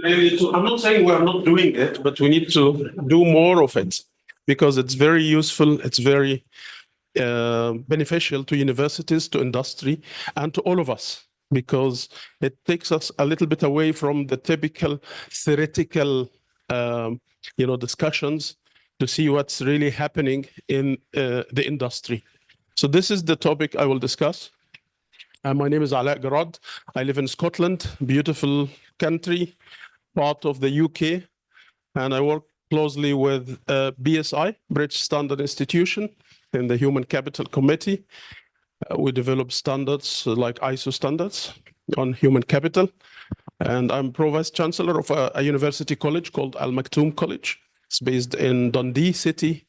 I'm not saying we're not doing it, but we need to do more of it because it's very useful. It's very beneficial to universities, to industry, and to all of us because it takes us a little bit away from the typical theoretical, discussions to see what's really happening in the industry. So this is the topic I will discuss. My name is Ala Garad. I live in Scotland, beautiful country, part of the UK, and I work closely with BSI, British Standard Institution, in the Human Capital Committee. We develop standards like ISO standards on human capital. And I'm Pro-Vice Chancellor of a university college called Al Maktoum College. It's based in Dundee City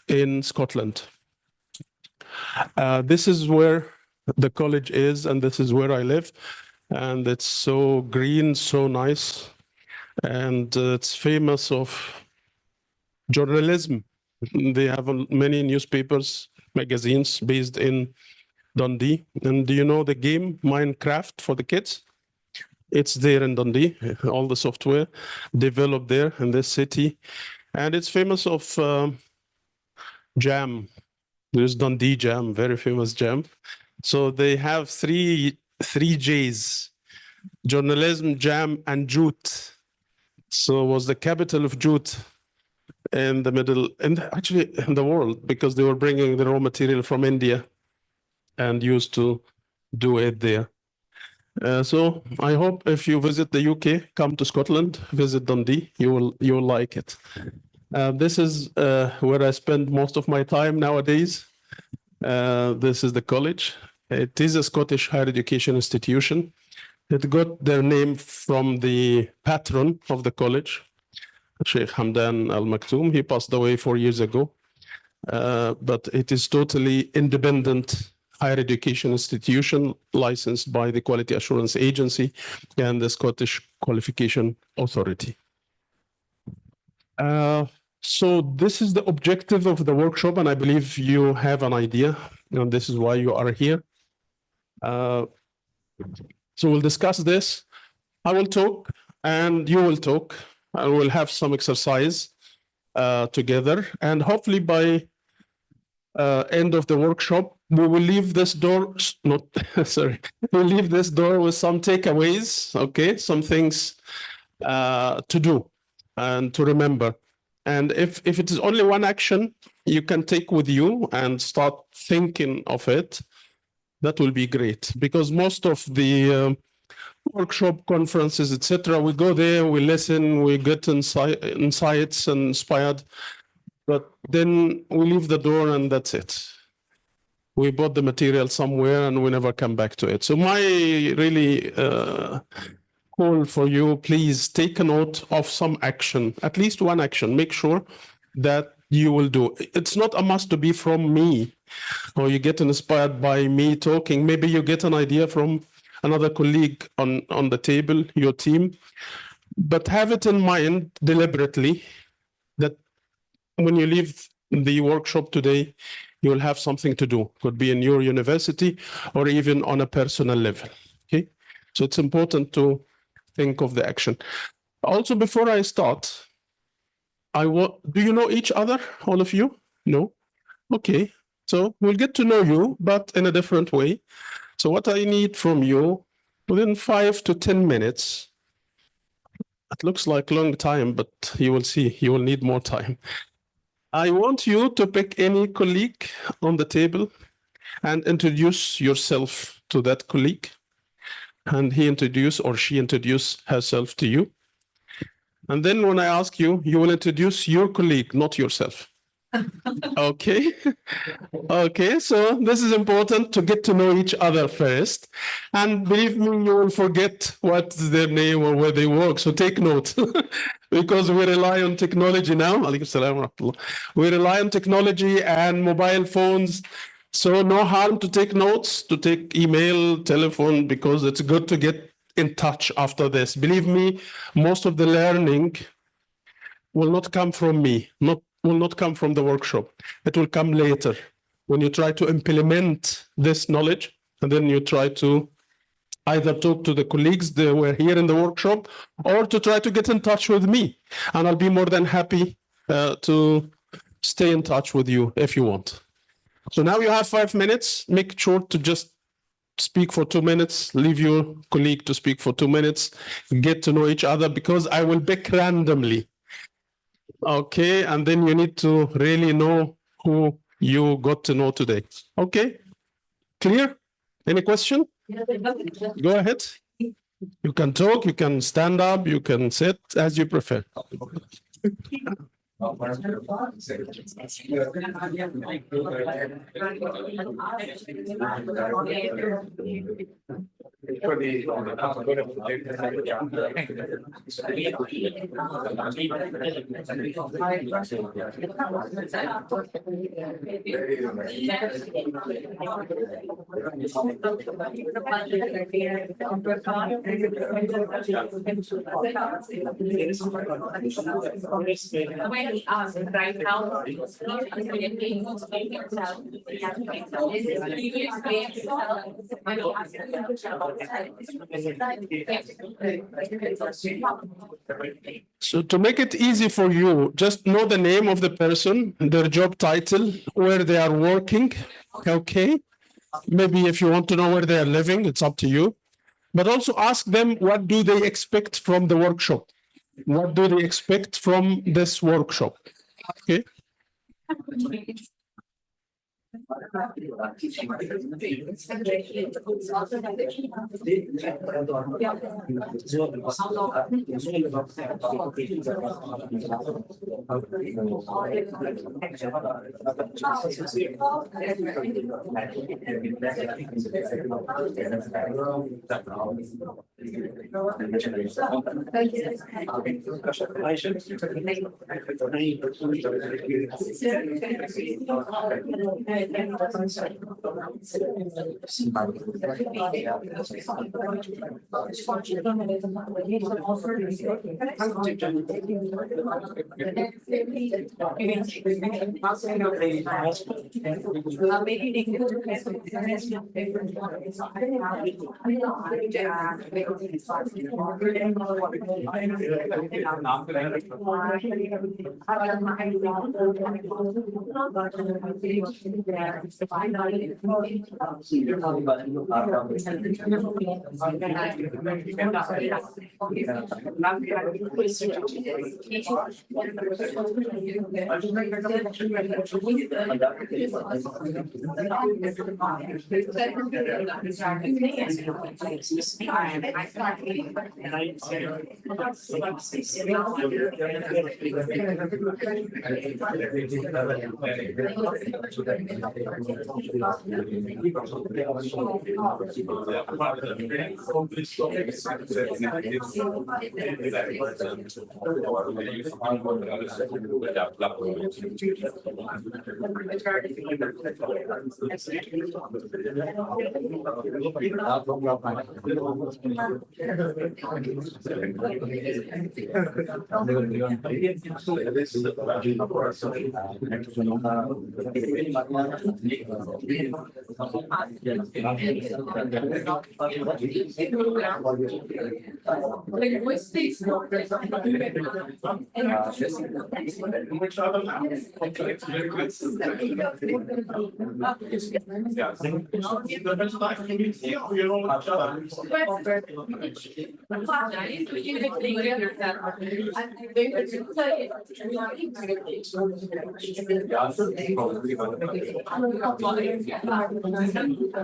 in Scotland. This is where the college is, and this is where I live. And it's so green, so nice. And it's famous of journalism. They have many newspapers, magazines based in Dundee. And do you know the game Minecraft for the kids? It's there in Dundee, all the software developed there in this city. And it's famous of jam. There's Dundee jam, very famous jam. So they have three J's, journalism, jam, and jute. So it was the capital of jute in the middle, and actually in the world, because they were bringing the raw material from India and used to do it there. So I hope if you visit the UK, come to Scotland, visit Dundee, you will like it. This is where I spend most of my time nowadays. This is the college. It is a Scottish higher education institution. It got their name from the patron of the college, Sheikh Hamdan Al Maktoum. He passed away 4 years ago. But it is totally independent higher education institution licensed by the Quality Assurance Agency and the Scottish Qualification Authority. So this is the objective of the workshop, and I believe you have an idea, and this is why you are here. So we'll discuss this. I will talk, and you will talk, and we'll have some exercise together, and hopefully by end of the workshop, we will leave this door, not, sorry, we'll leave this door with some takeaways, okay, some things to do and to remember. And if it is only one action you can take with you and start thinking of it, that will be great. Because most of the workshop, conferences, etc., we go there, we listen, we get insights and inspired, but then we leave the door and that's it. we bought the material somewhere and we never come back to it. So my really call for you, please take a note of some action, at least one action. Make sure that you will do. It's not a must to be from me, or you get inspired by me talking. Maybe you get an idea from another colleague on the table, your team, but have it in mind deliberately that when you leave the workshop today, you will have something to do. Could be in your university or even on a personal level. Okay, so it's important to think of the action. Also, before I start, do you know each other, all of you? No? Okay, so we'll get to know you, but in a different way. So what I need from you, within 5 to 10 minutes, it looks like a long time, but you will see, you will need more time. I want you to pick any colleague on the table and introduce yourself to that colleague. And he introduce or she introduce herself to you. And then when I ask you, you will introduce your colleague, not yourself. Okay. Okay, so this is important to get to know each other first. And believe me, you will forget what's their name or where they work. So take note because we rely on technology now. We rely on technology and mobile phones. So no harm to take notes, to take email, telephone, because it's good to get in touch after this. Believe me, most of the learning will not come from me, will not come from the workshop. It will come later when you try to implement this knowledge, and then you try to either talk to the colleagues that were here in the workshop or to try to get in touch with me. And I'll be more than happy to stay in touch with you if you want. So now you have 5 minutes. Make sure to just speak for 2 minutes, leave your colleague to speak for 2 minutes, get to know each other, because I will pick randomly. Okay, and then you need to really know who you got to know today. Okay, clear? Any question? Go ahead. You can talk, you can stand up, you can sit as you prefer. Right now, so to make it easy for you, just know the name of the person, their job title, where they are working. Okay. Maybe if you want to know where they are living, it's up to you. But also ask them, what do they expect from the workshop? What do they expect from this workshop? Okay.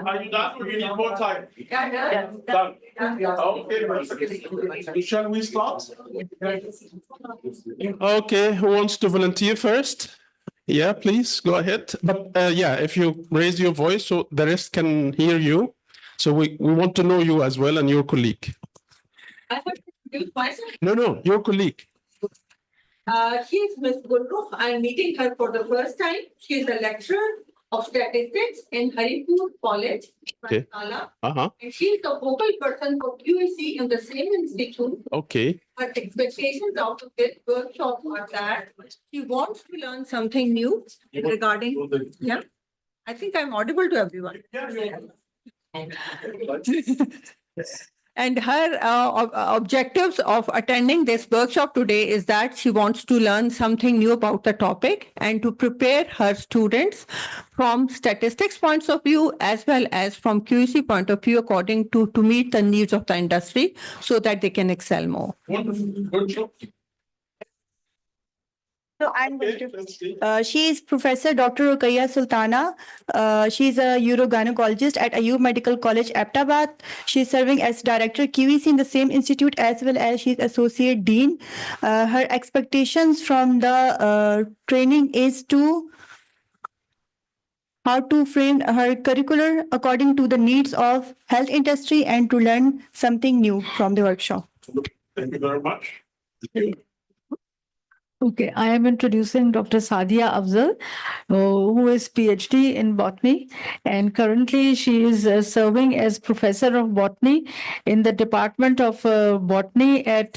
Are you done or you need more time? Done. Okay. Shall we start? Okay, who wants to volunteer first? Yeah, please go ahead. But yeah, if you raise your voice so the rest can hear you. So we want to know you as well and your colleague. I have to introduce myself. No, your colleague. She is Miss Gulrukh. I'm meeting her for the first time. She is a lecturer of statistics in Haripur College, Okay. And she is the focal person for QAC in the same institute. Okay. Her expectations out of this workshop are that she wants to learn something new regarding. Yeah, I think I'm audible to everyone. And her objectives of attending this workshop today is that she wants to learn something new about the topic and to prepare her students from statistics points of view as well as from QC point of view according to meet the needs of the industry so that they can excel more. Wonderful. Good job. So I'm going to, she is Professor Dr. Ruqayya Sultana. She is a urogynecologist at Ayub Medical College, Ahmedabad. She is serving as Director QEC in the same institute as well as she is Associate Dean. Her expectations from the training is to how to frame her curricular according to the needs of health industry and to learn something new from the workshop. Thank you very much. Okay, I am introducing Dr. Sadia Afzal, who is PhD in botany, and currently she is serving as Professor of Botany in the Department of Botany at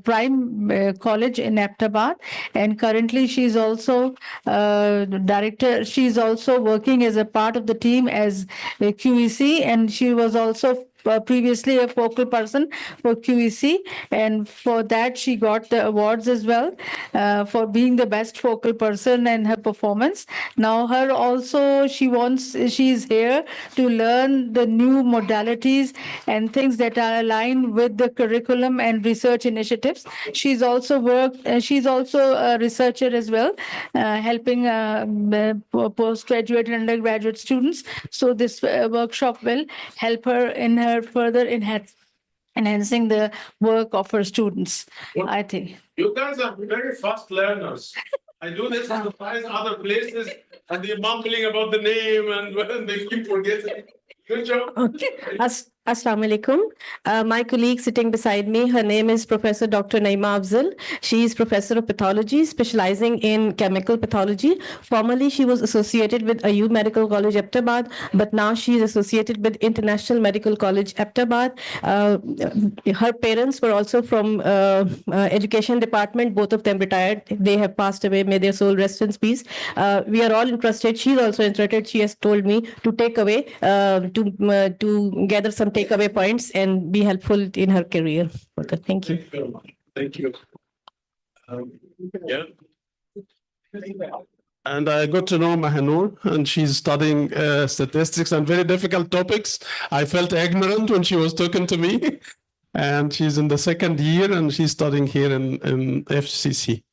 Prime College in Ahmedabad, and currently she is also director. She is also working as a part of the team as a QEC, and she was also previously a focal person for QEC, and for that she got the awards as well for being the best focal person and her performance. Now her also she is here to learn the new modalities and things that are aligned with the curriculum and research initiatives. She's also a researcher as well, helping postgraduate and undergraduate students. So this workshop will help her in her further enhancing the work of her students, I think. You guys are very fast learners. I do this in other places and they're mumbling about the name and they keep forgetting. Good job. Okay. Assalamu alaikum. My colleague sitting beside me, her name is Professor Dr. Naima Afzal. She is Professor of Pathology, specializing in chemical pathology. Formerly, she was associated with Ayub Medical College, Ahmedabad, but now she is associated with International Medical College, Ahmedabad. Her parents were also from Education Department. Both of them retired. They have passed away. May their soul rest in peace. We are all interested. She is also interested. She has told me to take away, to gather some takeaway points and be helpful in her career. Thank you. Thank you very much. Thank you. Yeah. And I got to know Mahanur, and she's studying statistics and very difficult topics. I felt ignorant when she was talking to me. And she's in the second year, and she's studying here in FCC.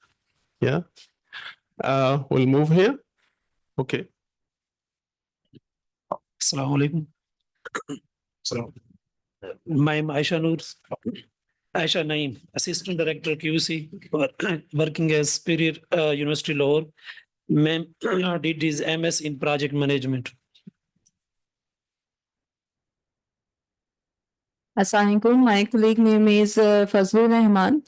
Yeah. We'll move here. Okay. Assalamu alaikum. So, my Aisha Noor, Aisha Naeem, Assistant Director QC, working as Superior University Lahore, Ma'am did his MS in project management. Assalamualaikum. My colleague name is Fazlur Rahman.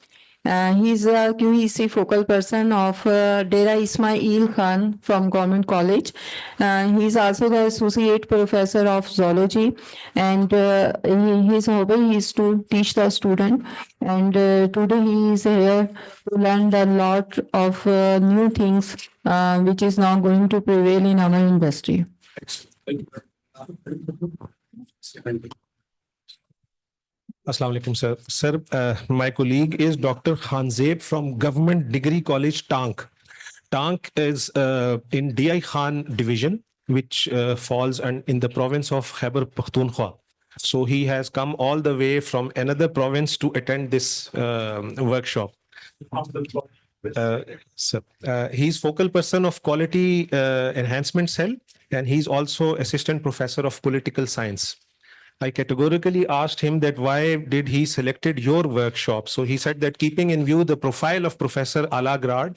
He's a QEC focal person of Dera Ismail Khan from Government College. He's also the associate professor of zoology, and his hobby is to teach the student. And today he is here to learn a lot of new things, which is now going to prevail in our industry. Assalamu alaikum, sir. Sir, my colleague is Dr. Khanzeb from Government Degree College, Tank. Tank is in DI Khan division, which falls in the province of Khyber Pakhtunkhwa. So he has come all the way from another province to attend this workshop. He's focal person of quality enhancement cell, and he's also assistant professor of political science. I categorically asked him that why did he selected your workshop? So he said that keeping in view the profile of Professor Alagrad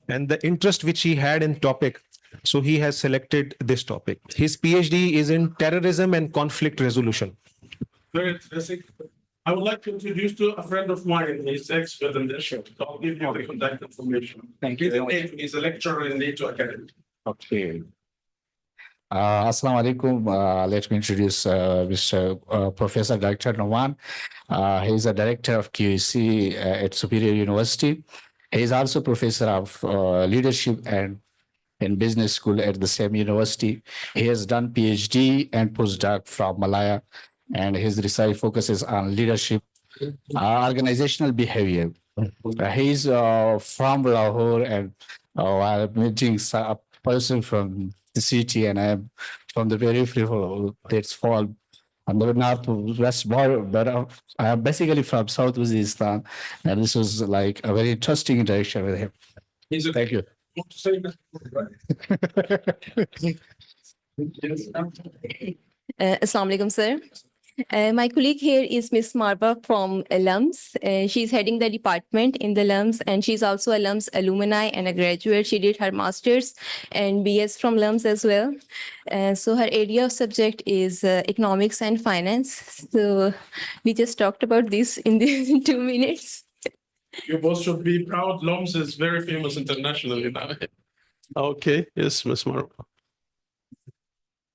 and the interest which he had in topic, so he has selected this topic. His PhD is in terrorism and conflict resolution. Very interesting. I would like to introduce to a friend of mine. He's expert in this show. So I'll give you the contact information. Thank you very much. He's a lecturer in NATO Academy. Okay. Assalamu alaikum. Let me introduce Mr. Professor Dr. Noman. He is a director of QEC at Superior University. He is also professor of leadership and in business school at the same university. He has done PhD and postdoc from Malaya, and his research focuses on leadership, organizational behavior. He is from Lahore, and while meeting a person from the city, and I am from the peripheral that's fall on the northwest border, but I am basically from South Uzbekistan, and this was like a very interesting interaction with him. Thank you. Assalamu alaikum, sir. My colleague here is Miss Marba from LUMS. She's heading the department in the LUMS, and she's also a LUMS alumni and a graduate. She did her master's and BS from LUMS as well. So her area of subject is economics and finance. So we just talked about this in the 2 minutes. You both should be proud. LOMS is very famous internationally now. Okay, yes, Ms. Marwa.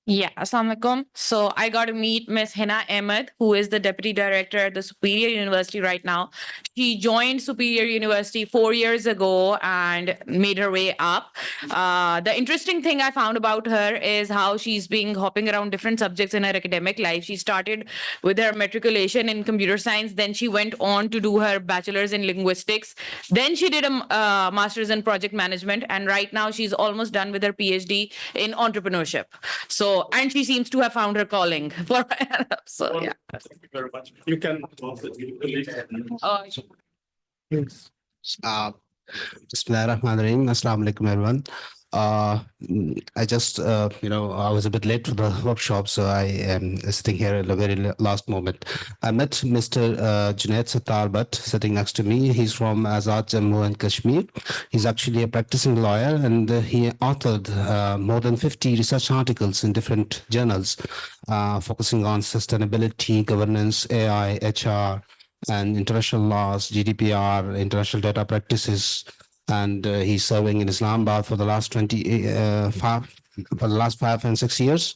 Yeah, Assalamu alaikum. So I got to meet Miss Hina Ahmed, who is the Deputy Director at the Superior University right now. She joined Superior University 4 years ago and made her way up. The interesting thing I found about her is how she's been hopping around different subjects in her academic life. She started with her matriculation in computer science. Then she went on to do her bachelor's in linguistics. Then she did a master's in project management. And right now she's almost done with her PhD in entrepreneurship. So, and she seems to have found her calling. So, yeah. Thank you very much. You can. Bismillahirrahmanirrahim. Assalamu alaikum, everyone. I just, I was a bit late for the workshop, so I am sitting here at the very last moment. I met Mr. Junaid Sattar Bhatt sitting next to me. He's from Azad Jammu and Kashmir. He's actually a practicing lawyer, and he authored more than 50 research articles in different journals, focusing on sustainability, governance, AI, HR, and international laws, GDPR, international data practices. And he's serving in Islamabad for the last 5 and 6 years.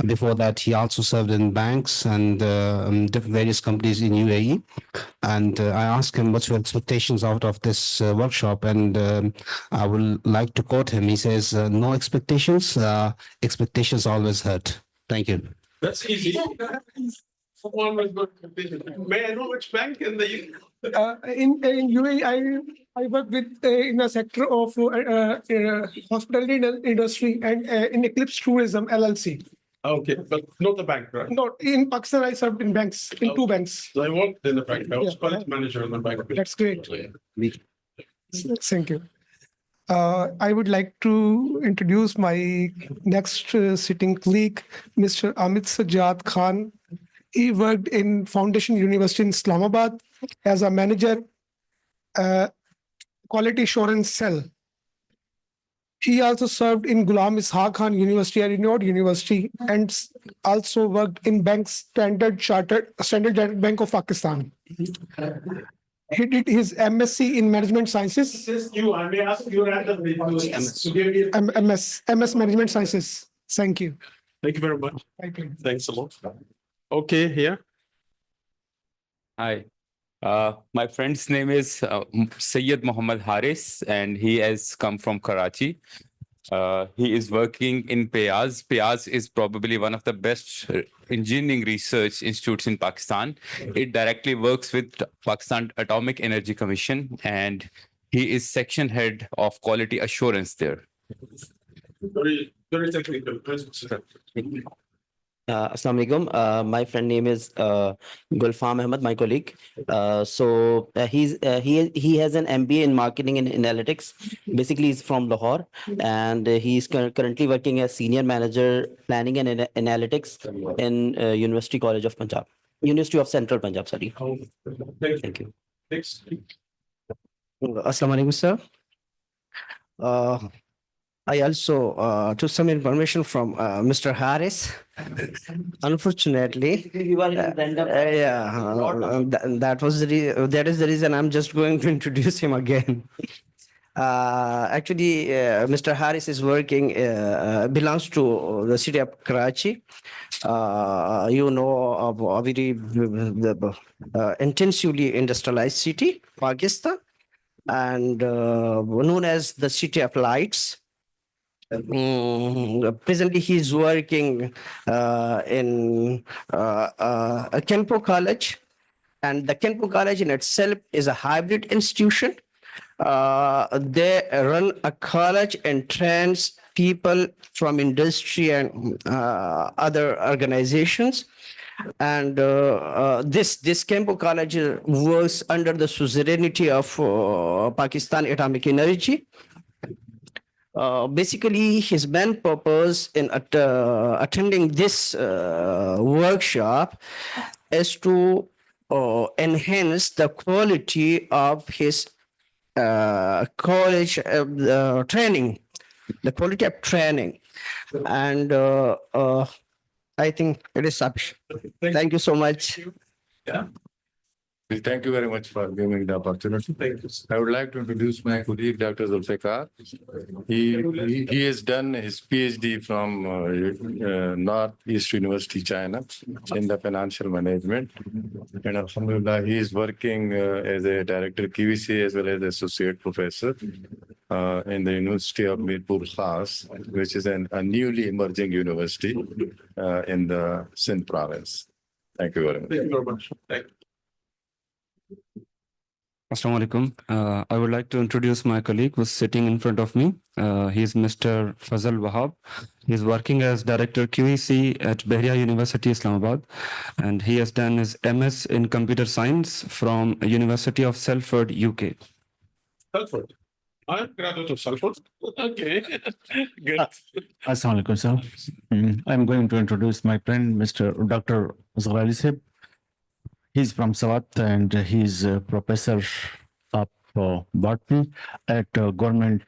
Before that, he also served in banks and various companies in UAE. And I asked him, what's your expectations out of this workshop? And I would like to quote him. He says, no expectations. Expectations always hurt. Thank you. That's easy. May I know which bank in the in UAE, I work with in a sector of hospitality industry and in Eclipse Tourism LLC. Okay, but not the bank, right? No, in Pakistan, I served in banks, in 2 banks. So I worked in the bank. I was quality manager in the bank. That's great. Thank you. I would like to introduce my next sitting colleague, Mr. Amit Sajjad Khan. He worked in Foundation University in Islamabad as a manager, quality assurance cell. He also served in Ghulam Ishaq Khan University, a renowned university, and also worked in Standard Chartered Bank of Pakistan. He did his MSc in Management Sciences. I may ask you randomly. MS Management Sciences. Thank you. Thank you very much. Thanks a lot. Okay, here. Hi. My friend's name is Sayyid Muhammad Haris, and he has come from Karachi. He is working in Payaz. Payaz is probably one of the best engineering research institutes in Pakistan. It directly works with Pakistan Atomic Energy Commission, and he is section head of quality assurance there. Very technical. Assalamu alaikum. My friend name is Gulfam Ahmed, my colleague. He has an MBA in marketing and analytics. Basically, he's from Lahore, and he's currently working as senior manager planning and analytics in University College of Punjab, University of Central Punjab. Sorry. Thank you. Next. Assalamu alaikum, sir. I also took some information from Mr. Harris. Unfortunately, that is the reason I'm just going to introduce him again. Actually, Mr. Harris is working, belongs to the city of Karachi. You know, a very intensively industrialized city, Pakistan, and known as the City of Lights. Presently, he's working in Kenpo College, and the Kenpo College in itself is a hybrid institution. They run a college and trains people from industry and other organizations. And this Kenpo College works under the suzerainty of Pakistan Atomic Energy. Basically, his main purpose in attending this workshop is to enhance the quality of his college training, the quality of training. And I think it is sufficient. Thank you so much. Yeah. Well, thank you very much for giving me the opportunity. Thank you. I would like to introduce my colleague, Dr. Zulfikar. He has done his PhD from Northeast University, China, in the financial management. And alhamdulillah, he is working as a director QVC as well as associate professor in the University of Mirpur Khas, which is a newly emerging university in the Sindh province. Thank you very much. Thank you very much. Thank you. Assalamu alaikum. I would like to introduce my colleague who's sitting in front of me. He is Mr. Fazal Wahab. He is working as Director QEC at Bahria University, Islamabad. And he has done his MS in Computer Science from University of Salford, UK. Salford. I'm graduate of Salford. Okay. Good. Assalamu alaikum, sir. I'm going to introduce my friend, Mr. Dr. Zaghrali Sahib. He's from Swat and he's a professor of botany at Government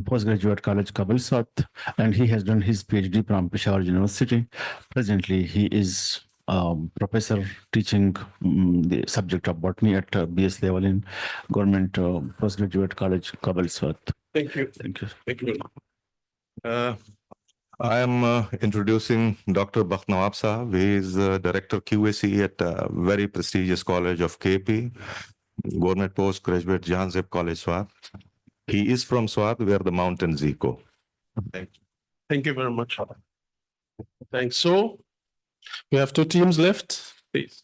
Postgraduate College, Kabul, Swat, and he has done his PhD from Peshawar University. Presently, he is professor teaching the subject of botany at BS level in Government Postgraduate College, Kabul, Swat. Thank you. Thank you. Thank you very much. I am introducing Dr. Bakhnawab Sahab. He is Director QAC at a very prestigious college of KP, Government Postgraduate Jahanzeb College, Swat. He is from Swat, where the mountains echo. Thank you. Thank you very much. Thanks. So, we have two teams left. Please.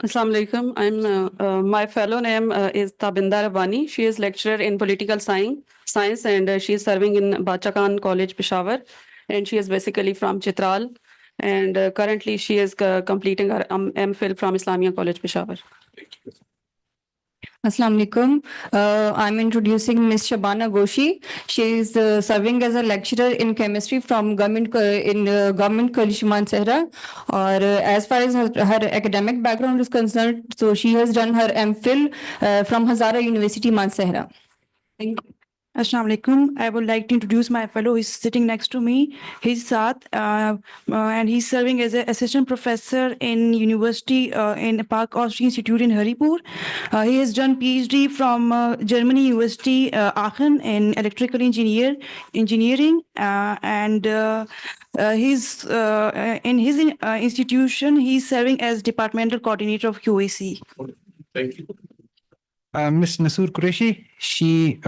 Assalamu alaikum. My fellow name is Tabinder Abani. She is lecturer in political science and she is serving in Bacha Khan College, Peshawar. And she is basically from Chitral. And currently she is completing her MPhil from Islamia College, Peshawar. Assalamu alaikum. I'm introducing Ms. Shabana Goshi. She is serving as a lecturer in chemistry from Government College Mansehra. Or as far as her academic background is concerned, so she has done her MPhil from Hazara University, Mansehra. Thank you. Assalamu alaikum. I would like to introduce my fellow who is sitting next to me. He's Saad, and he's serving as an assistant professor in university in Park Austria Institute in Haripur. He has done PhD from Germany University Aachen in electrical engineering, and he's in his institution. He's serving as departmental coordinator of QAC. Thank you. Ms. Nasoor Qureshi, she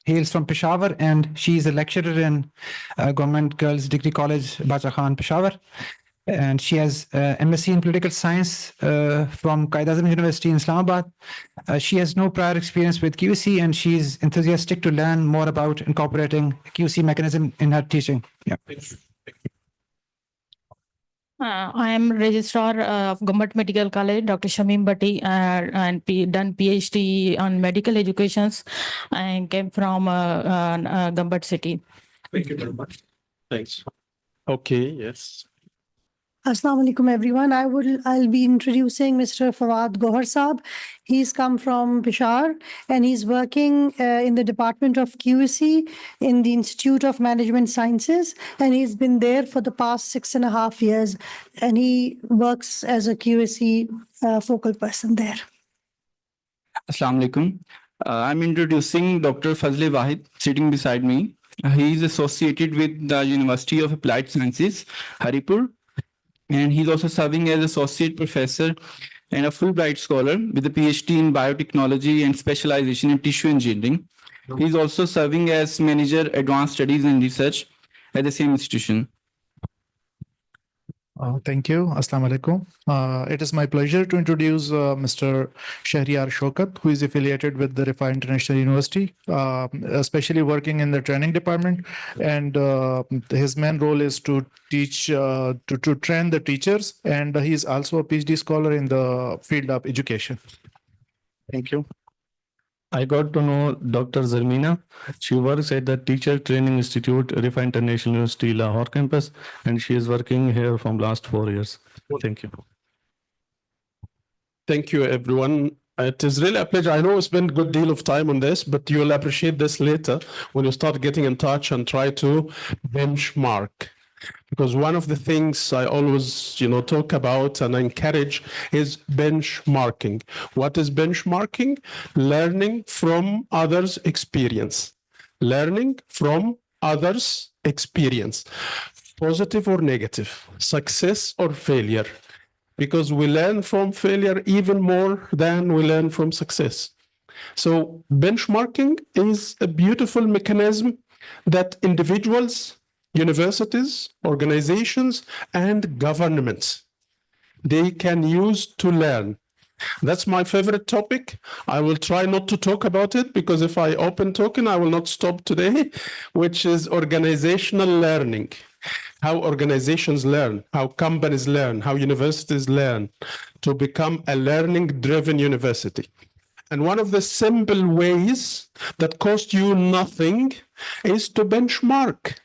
hails from Peshawar and she is a lecturer in Government Girls Degree College, Bacha Khan, Peshawar. And she has MSc in Political Science from Qaid-e-Azam University in Islamabad. She has no prior experience with QC and she is enthusiastic to learn more about incorporating QC mechanism in her teaching. Yeah. I am registrar of Government Medical College, Dr. Shamim Bhatti, and done PhD on medical educations and came from Gambit City. Thank you very much. Thanks. Okay, yes. Assalamu alaikum, everyone. I'll be introducing Mr. Fawad Gohar Saab. He's come from Peshawar and he's working in the Department of QC in the Institute of Management Sciences. And he's been there for the past 6.5 years. And he works as a QC focal person there. Assalamu alaikum. I'm introducing Dr. Fazle Wahid, sitting beside me. He is associated with the University of Applied Sciences, Haripur. And he's also serving as associate professor and a Fulbright scholar with a PhD in biotechnology and specialization in tissue engineering. He's also serving as manager advanced studies and research at the same institution. Thank you. Assalamu alaikum. It is my pleasure to introduce Mr. Shahriar Shokat, who is affiliated with the Rifa International University, especially working in the training department. And his main role is to teach, to train the teachers. And he is also a PhD scholar in the field of education. Thank you. I got to know Dr. Zarmina. She works at the Teacher Training Institute, Rifa International University, Lahore campus, and she is working here from last 4 years. Thank you. Thank you, everyone. It is really a pleasure. I know we spent a good deal of time on this, but you'll appreciate this later when you start getting in touch and try to benchmark. Because one of the things I always, talk about and encourage is benchmarking. What is benchmarking? Learning from others' experience. Learning from others' experience. Positive or negative, success or failure. Because we learn from failure even more than we learn from success. So benchmarking is a beautiful mechanism that individuals, universities, organizations, and governments, they can use to learn. That's my favorite topic. I will try not to talk about it because if I open talking, I will not stop today, which is organizational learning. How organizations learn, how companies learn, how universities learn to become a learning-driven university. And one of the simple ways that cost you nothing is to benchmark.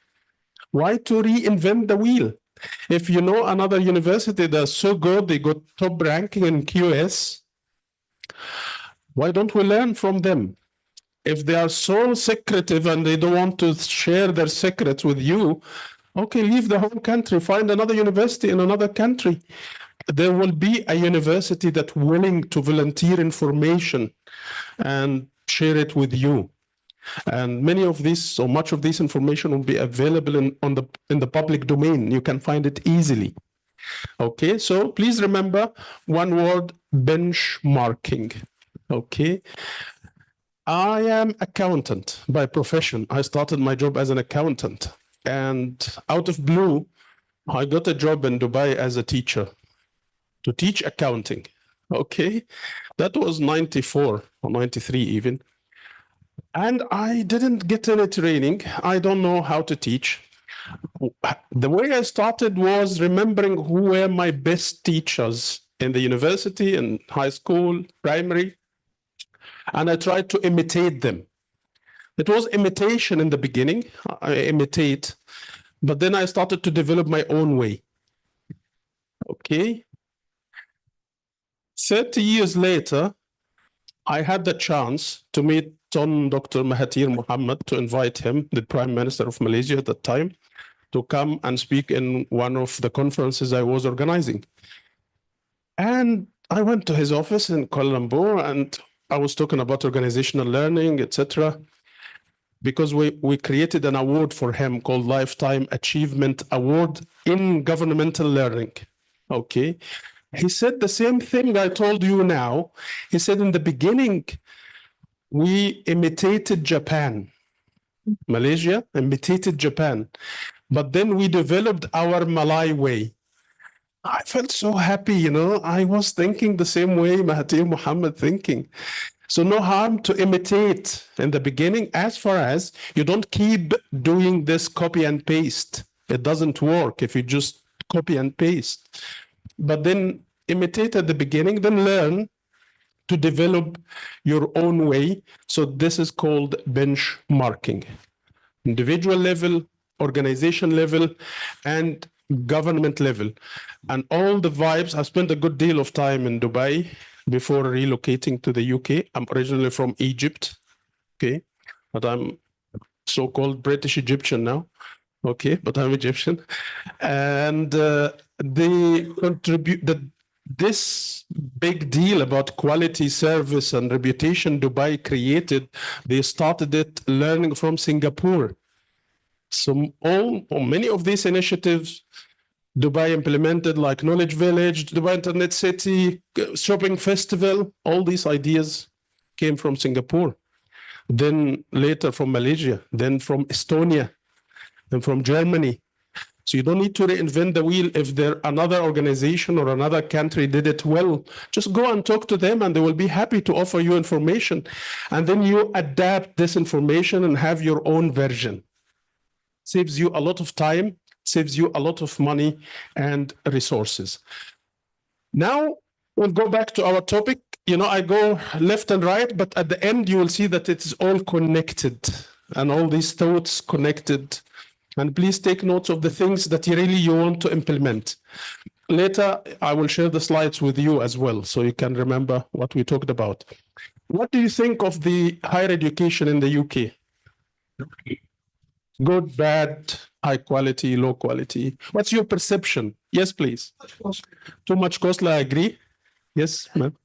Why to reinvent the wheel? If you know another university that's so good, they got top ranking in QS, why don't we learn from them? If they are so secretive and they don't want to share their secrets with you, okay, leave the whole country, find another university in another country. There will be a university that's willing to volunteer information and share it with you. And many of this, or much of this information will be available in the public domain. You can find it easily. Okay, so please remember one word, benchmarking. Okay. I am accountant by profession. I started my job as an accountant. And out of blue, I got a job in Dubai as a teacher to teach accounting. Okay, that was 94 or 93 even. And I didn't get any training. I don't know how to teach. The way I started was remembering who were my best teachers in the university and high school, primary. And I tried to imitate them. It was imitation in the beginning. I imitate. But then I started to develop my own way. Okay. 30 years later, I had the chance to meet on Dr. Mahathir Mohamad to invite him, the Prime Minister of Malaysia at that time, to come and speak in one of the conferences I was organizing. And I went to his office in Kuala Lumpur and I was talking about organizational learning, etc. Because we created an award for him called Lifetime Achievement Award in Governmental Learning. Okay. He said the same thing I told you now. He said in the beginning, we imitated Japan. Malaysia imitated Japan. But then we developed our Malay way. I felt so happy, you know. I was thinking the same way Mahathir Mohamad thinking. So no harm to imitate in the beginning, as far as you don't keep doing this copy and paste. It doesn't work if you just copy and paste. But then imitate at the beginning, then learn to develop your own way. So this is called benchmarking. Individual level, organization level, and government level. And all the vibes, I spent a good deal of time in Dubai before relocating to the UK. I'm originally from Egypt, okay? But I'm so-called British Egyptian now, okay? But I'm Egyptian. And this big deal about quality service and reputation Dubai created, they started it learning from Singapore. So many of these initiatives Dubai implemented, like Knowledge Village, Dubai Internet City, Shopping Festival, all these ideas came from Singapore. Then later from Malaysia, then from Estonia, then from Germany. So you don't need to reinvent the wheel. If there another organization or another country did it well, just go and talk to them and they will be happy to offer you information. And then you adapt this information and have your own version. Saves you a lot of time, saves you a lot of money and resources. Now we'll go back to our topic. You know, I go left and right, but at the end you will see that it is all connected and all these thoughts connected. And please take notes of the things that you want to implement. Later, I will share the slides with you as well, so you can remember what we talked about. What do you think of the higher education in the UK? Good, bad, high quality, low quality. What's your perception? Yes, please. Too much costly, I agree. Yes, ma'am.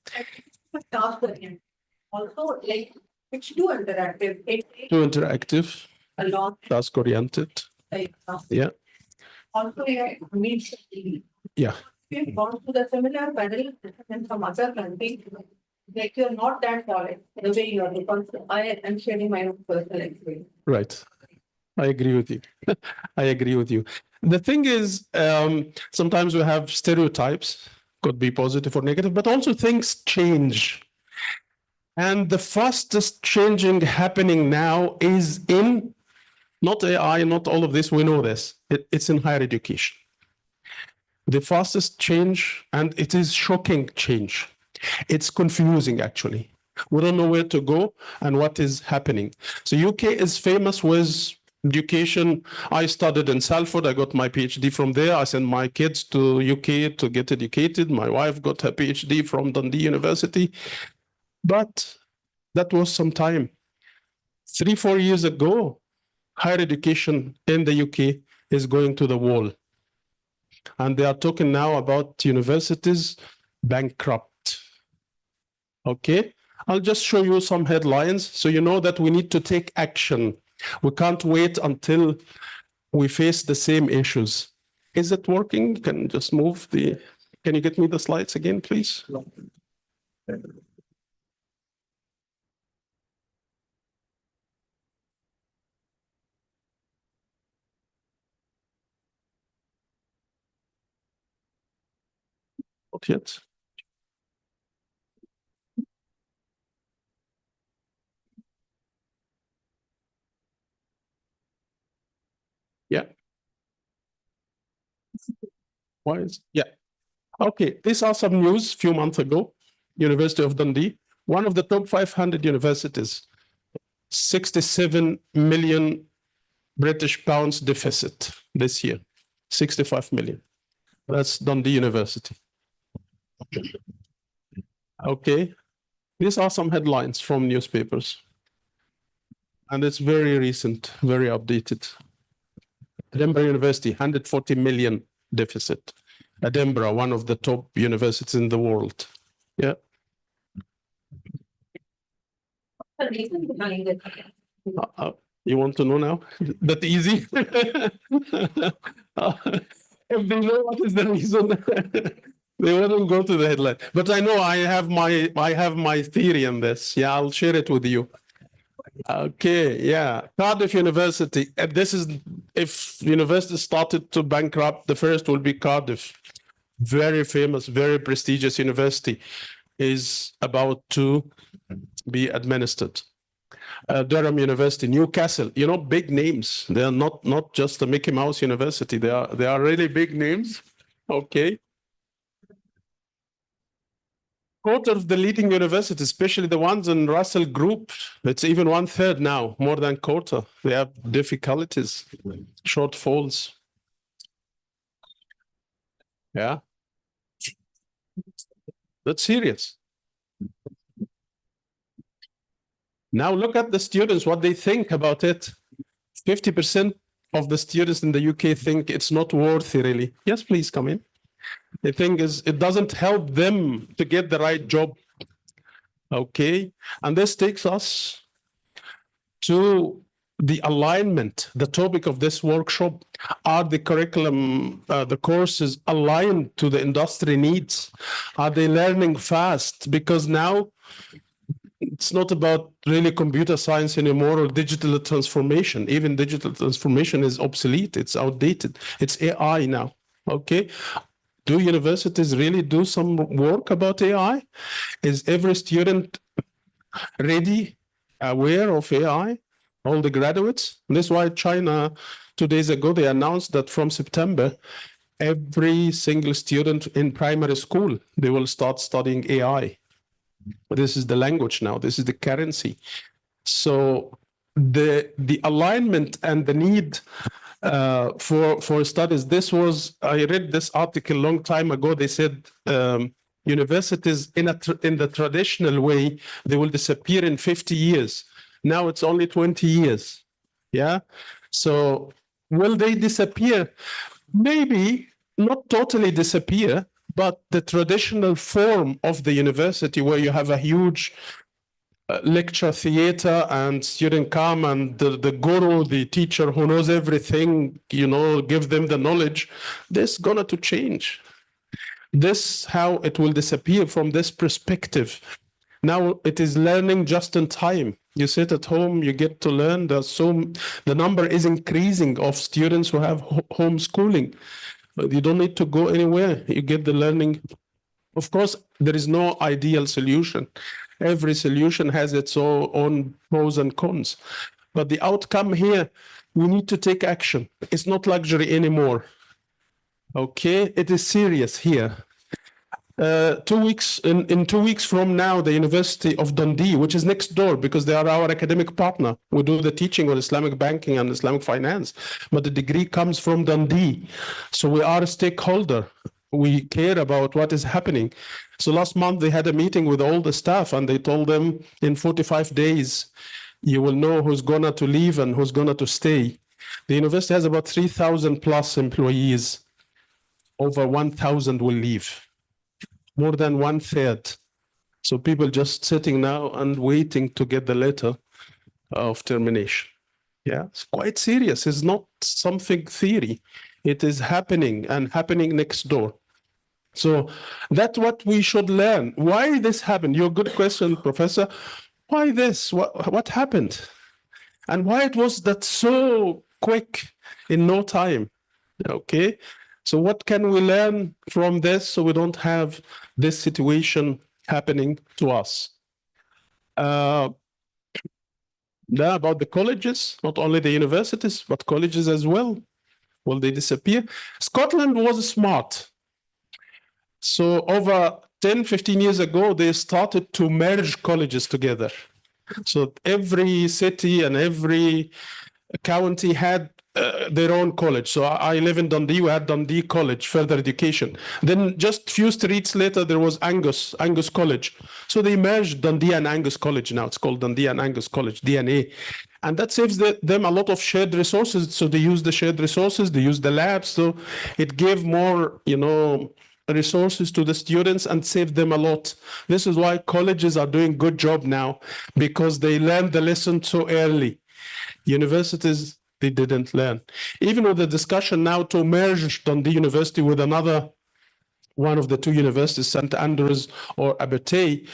Also, like, it's too interactive. Too interactive. A lot. Task oriented. Like, Yeah. also, it meets TV. Yeah. If you've gone to the similar panel in some other country, like you're not that polished the way you are, because I am sharing my own personal experience. Right. I agree with you. I agree with you. The thing is, sometimes we have stereotypes, could be positive or negative, but also things change. And the fastest changing happening now is in, not AI, not all of this, we know this, it's in higher education. The fastest change, and it is shocking change. It's confusing, actually. We don't know where to go and what is happening. So UK is famous with education. I studied in Salford. I got my PhD from there. I sent my kids to UK to get educated. My wife got her PhD from Dundee University. But that was some time. 3-4 years ago, higher education in the UK is going to the wall. And they are talking now about universities bankrupt. Okay, I'll just show you some headlines so you know that we need to take action. We can't wait until we face the same issues. Is it working? Can you just move the, can you get me the slides again, please? Not yet. Yeah. Why is, yeah. Okay, these are some news a few months ago. University of Dundee, one of the top 500 universities, 67 million British pounds deficit this year, 65 million. That's Dundee University. Okay, these are some headlines from newspapers. And it's very recent, very updated. Edinburgh University, 140 million deficit. Edinburgh, one of the top universities in the world. Yeah. The reason behind it. You want to know now? That easy? If they know what is the reason, they wouldn't go to the headline. But I know I have my theory on this. Yeah, I'll share it with you. Okay, yeah. Cardiff University. This is if university started to bankrupt, the first will be Cardiff. Very famous, very prestigious university is about to be administered. Durham University, Newcastle, you know, big names. They are not just a Mickey Mouse University. They are really big names. Okay. Quarter of the leading universities, especially the ones in Russell Group, it's even 1/3 now, more than quarter. They have difficulties, shortfalls. Yeah. That's serious. Now look at the students, what they think about it. 50% of the students in the UK think it's not worthy, really. Yes, please come in. The thing is, it doesn't help them to get the right job. Okay, and this takes us to the alignment, the topic of this workshop. Are the curriculum, the courses aligned to the industry needs? Are they learning fast? Because now it's not about really computer science anymore or digital transformation. Even digital transformation is obsolete, it's outdated. It's AI now, okay? Do universities really do some work about AI? Is every student ready, aware of AI? All the graduates? And that's why China, 2 days ago, they announced that from September, every single student in primary school, they will start studying AI. This is the language now. This is the currency. So the alignment and the need for studies. This was, I read this article a long time ago. They said universities in the traditional way, they will disappear in 50 years. Now it's only 20 years. Yeah. So will they disappear? Maybe not totally disappear, but the traditional form of the university where you have a huge lecture theater and students come and the guru, the teacher who knows everything, you know, give them the knowledge, this is gonna to change. This how it will disappear from this perspective. Now it is learning just in time. You sit at home, you get to learn. The number is increasing of students who have homeschooling. You don't need to go anywhere. You get the learning. Of course, there is no ideal solution. Every solution has its own pros and cons. But the outcome here, we need to take action. It's not luxury anymore. Okay, it is serious here. 2 weeks, in 2 weeks from now, the University of Dundee, which is next door because they are our academic partner. We do the teaching on Islamic banking and Islamic finance, but the degree comes from Dundee. So we are a stakeholder. We care about what is happening. So last month they had a meeting with all the staff and they told them in 45 days, you will know who's gonna to leave and who's gonna to stay. The university has about 3,000 plus employees. Over 1,000 will leave. More than 1/3. So people just sitting now and waiting to get the letter of termination. Yeah, it's quite serious. It's not something theory. It is happening and happening next door. So that's what we should learn. Why this happened? Your good question, Professor. Why this? What happened? And why it was that so quick in no time? Okay. So what can we learn from this so we don't have this situation happening to us? Now about the colleges, not only the universities, but colleges as well. Will they disappear? Scotland was smart. So over 10, 15 years ago, they started to merge colleges together. So every city and every county had their own college. So I live in Dundee, we had Dundee College, further education. Then just few streets later, there was Angus College. So they merged Dundee and Angus College now. It's called Dundee and Angus College, DNA. And that saves them a lot of shared resources. So they use the shared resources, they use the labs. So it gave more, resources to the students and saved them a lot. This is why colleges are doing good job now, because they learned the lesson so early. Universities, they didn't learn. Even with the discussion now to merge Dundee University with another one of the two universities, St. Andrews or Abertay,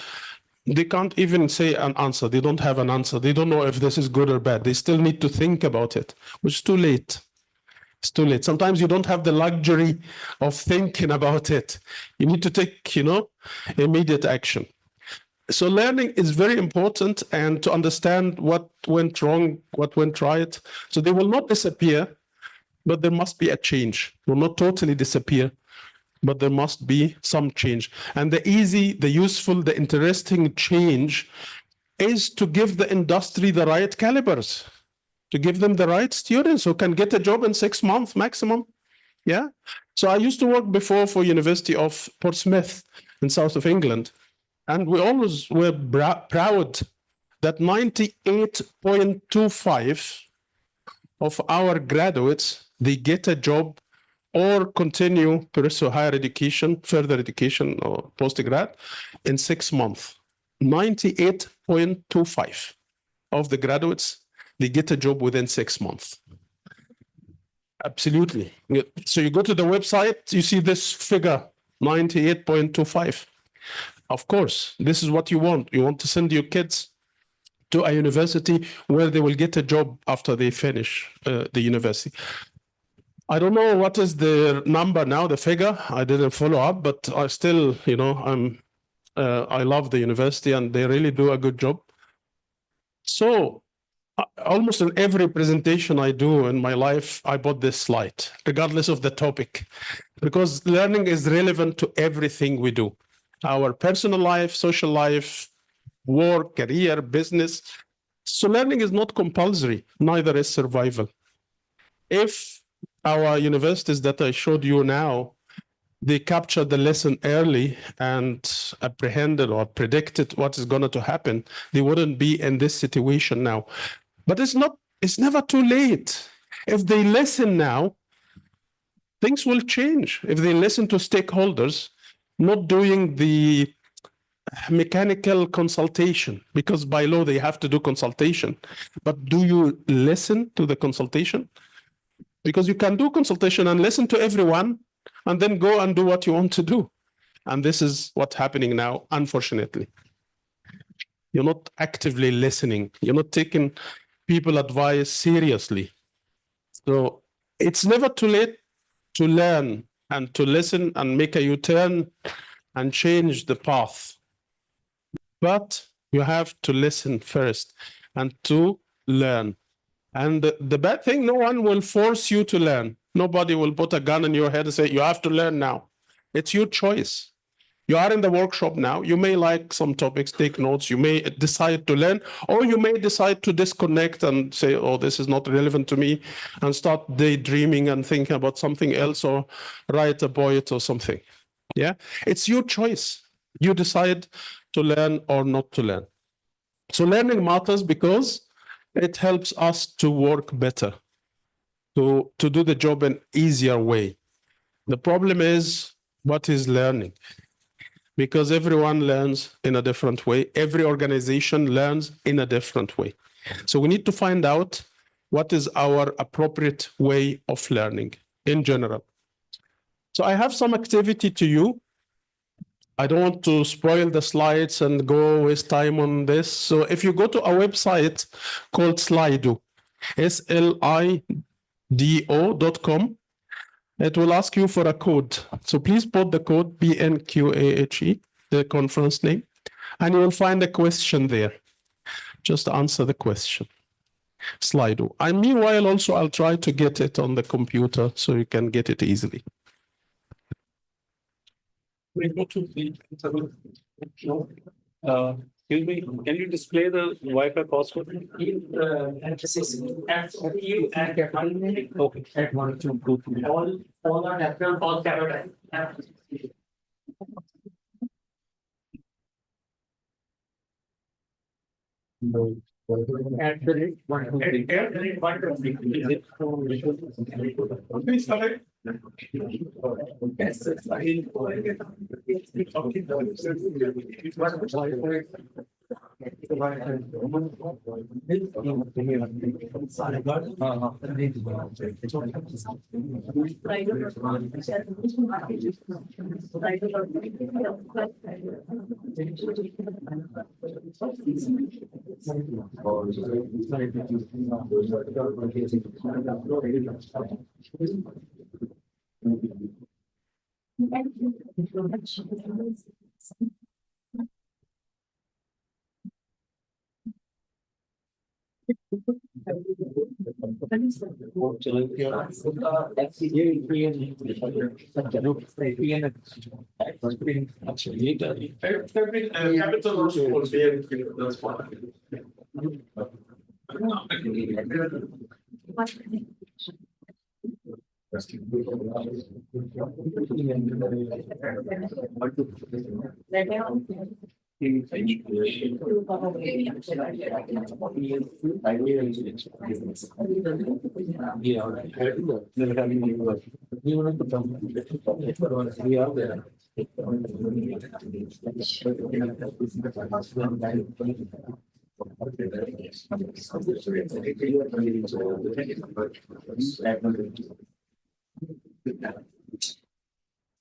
they can't even say an answer. They don't have an answer. They don't know if this is good or bad. They still need to think about it, which is too late. It's too late. Sometimes you don't have the luxury of thinking about it. You need to take, immediate action. So learning is very important, and to understand what went wrong, what went right. So they will not disappear, but there must be a change. Will not totally disappear, but there must be some change. And the easy, the useful, the interesting change is to give the industry the right calibers, to give them the right students who can get a job in 6 months maximum. Yeah. So I used to work before for University of Portsmouth in south of England. And we always were proud that 98.25 of our graduates, they get a job or continue pursue higher education, further education or postgrad in 6 months. 98.25 of the graduates, they get a job within 6 months. Absolutely. So you go to the website, you see this figure, 98.25. Of course, this is what you want. You want to send your kids to a university where they will get a job after they finish the university. I don't know what is the number now, the figure. I didn't follow up, but I still, I love the university and they really do a good job. So almost in every presentation I do in my life, I put this slide, regardless of the topic, because learning is relevant to everything we do. Our personal life, social life, work, career, business. So learning is not compulsory, neither is survival. If our universities that I showed you now, they captured the lesson early and apprehended or predicted what is going to happen, they wouldn't be in this situation now. But it's never too late. If they listen now, things will change. If they listen to stakeholders, not doing the mechanical consultation, because by law they have to do consultation. But do you listen to the consultation? Because you can do consultation and listen to everyone and then go and do what you want to do. And this is what's happening now, unfortunately. You're not actively listening. You're not taking people's advice seriously. So it's never too late to learn and to listen and make a U-turn and change the path. But you have to listen first and to learn. And the bad thing, no one will force you to learn. Nobody will put a gun in your head and say, you have to learn now. It's your choice. You are in the workshop now. You may like some topics, take notes. You may decide to learn, or you may decide to disconnect and say, oh, this is not relevant to me, and start daydreaming and thinking about something else, or write a poet or something. Yeah, it's your choice. You decide to learn or not to learn. So learning matters because it helps us to work better, to do the job in easier way. The problem is, what is learning? Because everyone learns in a different way. Every organization learns in a different way. So we need to find out what is our appropriate way of learning in general. So I have some activity to you. I don't want to spoil the slides and go waste time on this. So if you go to a website called Slido, SLIDO.com, it will ask you for a code. So please put the code PNQAHE, the conference name, and you will find a question there. Just answer the question. Slido. And meanwhile, also, I'll try to get it on the computer so you can get it easily. We go to the excuse me, can you display the Wi-Fi password? Okay. At 1, 2, 3. All are natural call carrot. No. At the rate 100.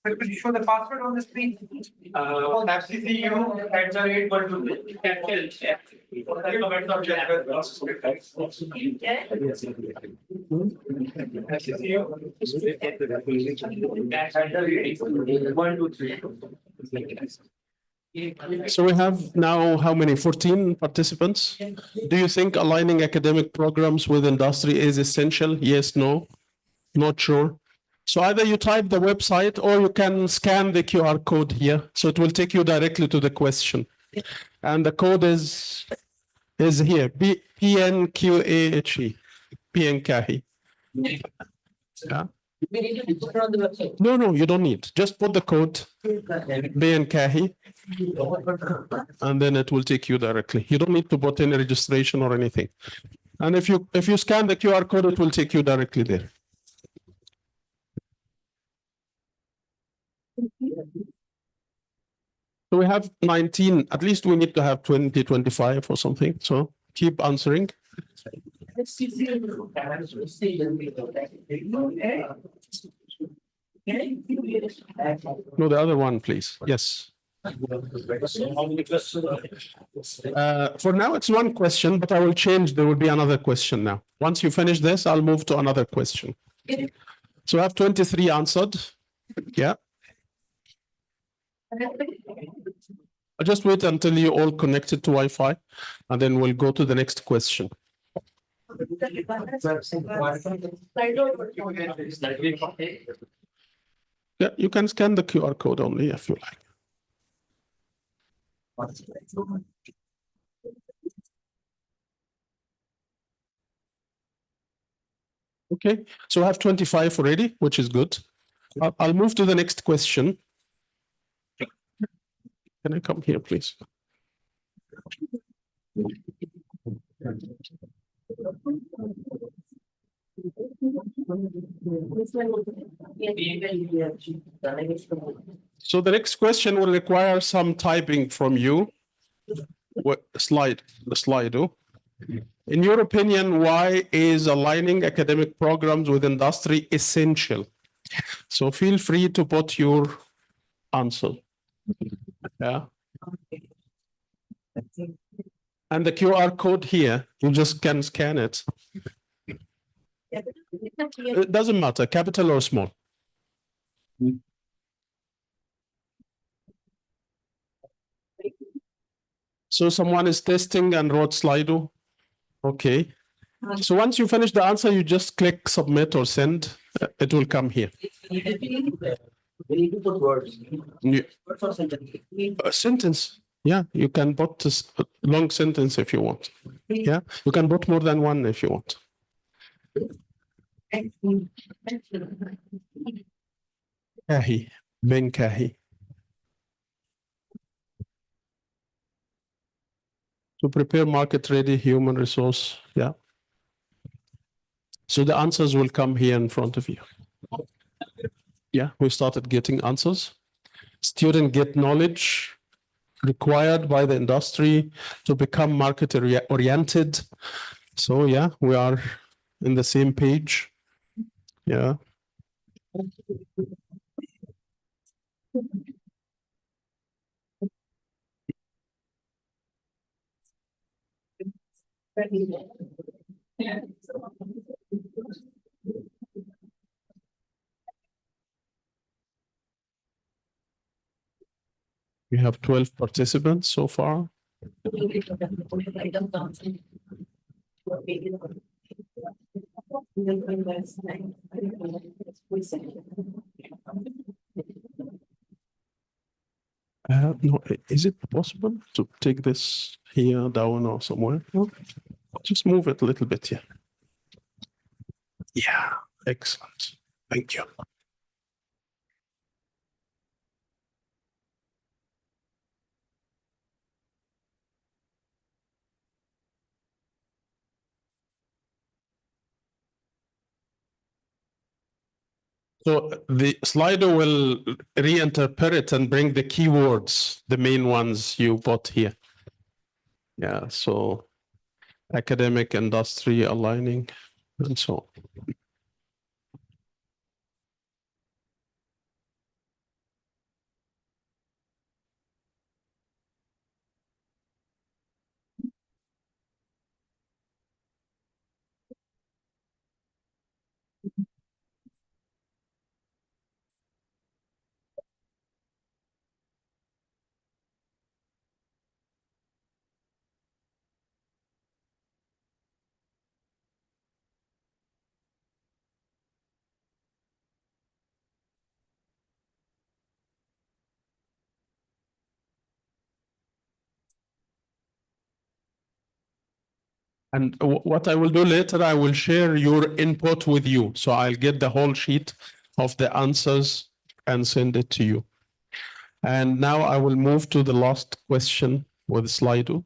Could you show the password on the screen? FCCU at the rate 123. So we have now how many? 14 participants. Do you think aligning academic programs with industry is essential? Yes, no, not sure. So either you type the website or you can scan the QR code here. So it will take you directly to the question. And the code is here, PNQAHE, PNQAHE. Yeah. We need to put it on the website. No, you don't need. Just put the code PNQAHE and then it will take you directly. You don't need to put any registration or anything. And if you scan the QR code, it will take you directly there. So we have 19, at least we need to have 20, 25 or something. So keep answering. No, the other one, please. Yes. For now, it's one question, but I will change. There will be another question now. Once you finish this, I'll move to another question. So I have 23 answered. Yeah. I'll just wait until you all connected to Wi-Fi, and then we'll go to the next question. Yeah, you can scan the QR code only if you like. Okay, so I have 25 already, which is good. I'll move to the next question. Can I come here, please? So the next question will require some typing from you. The slide. In your opinion, why is aligning academic programs with industry essential? So feel free to put your answer. Yeah. And the QR code here, you just can scan it. It doesn't matter, capital or small. So someone is testing and wrote Slido. Okay. So once you finish the answer, you just click submit or send. It will come here. We need to put words. Yeah. Words or sentence. A sentence. Yeah, you can put this long sentence if you want. Yeah, you can put more than one if you want. Kahi, Ben Kahi. to prepare market-ready human resource. Yeah. So the answers will come here in front of you. Yeah, we started getting answers. Student get knowledge required by the industry to become market-oriented. So yeah, we are in the same page. Yeah. We have 12 participants so far. No, is it possible to take this here, down, or somewhere? No? Just move it a little bit here. Yeah, excellent. Thank you. So the Slido will reinterpret and bring the keywords, the main ones you put here. Yeah, so academic, industry, aligning, and so on. And what I will do later, I will share your input with you. So I'll get the whole sheet of the answers and send it to you. And now I will move to the last question with Slido.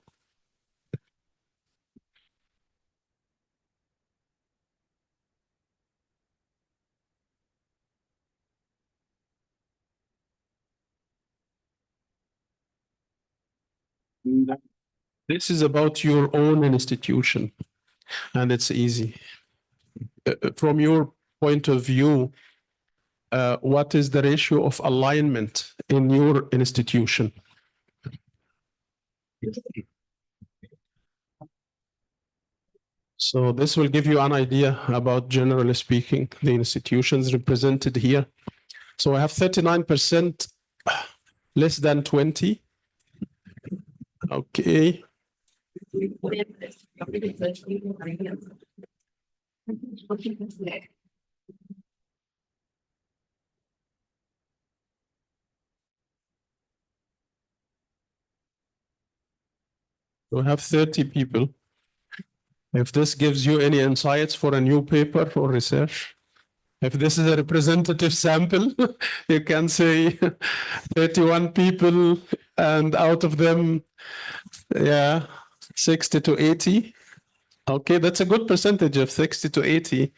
This is about your own institution, and it's easy. From your point of view, what is the ratio of alignment in your institution? So this will give you an idea about, generally speaking, the institutions represented here. So I have 39% less than 20. Okay. We have 30 people. If this gives you any insights for a new paper or research, if this is a representative sample, you can say 31 people, and out of them, yeah, 60 to 80. Okay, that's a good percentage of 60 to 80.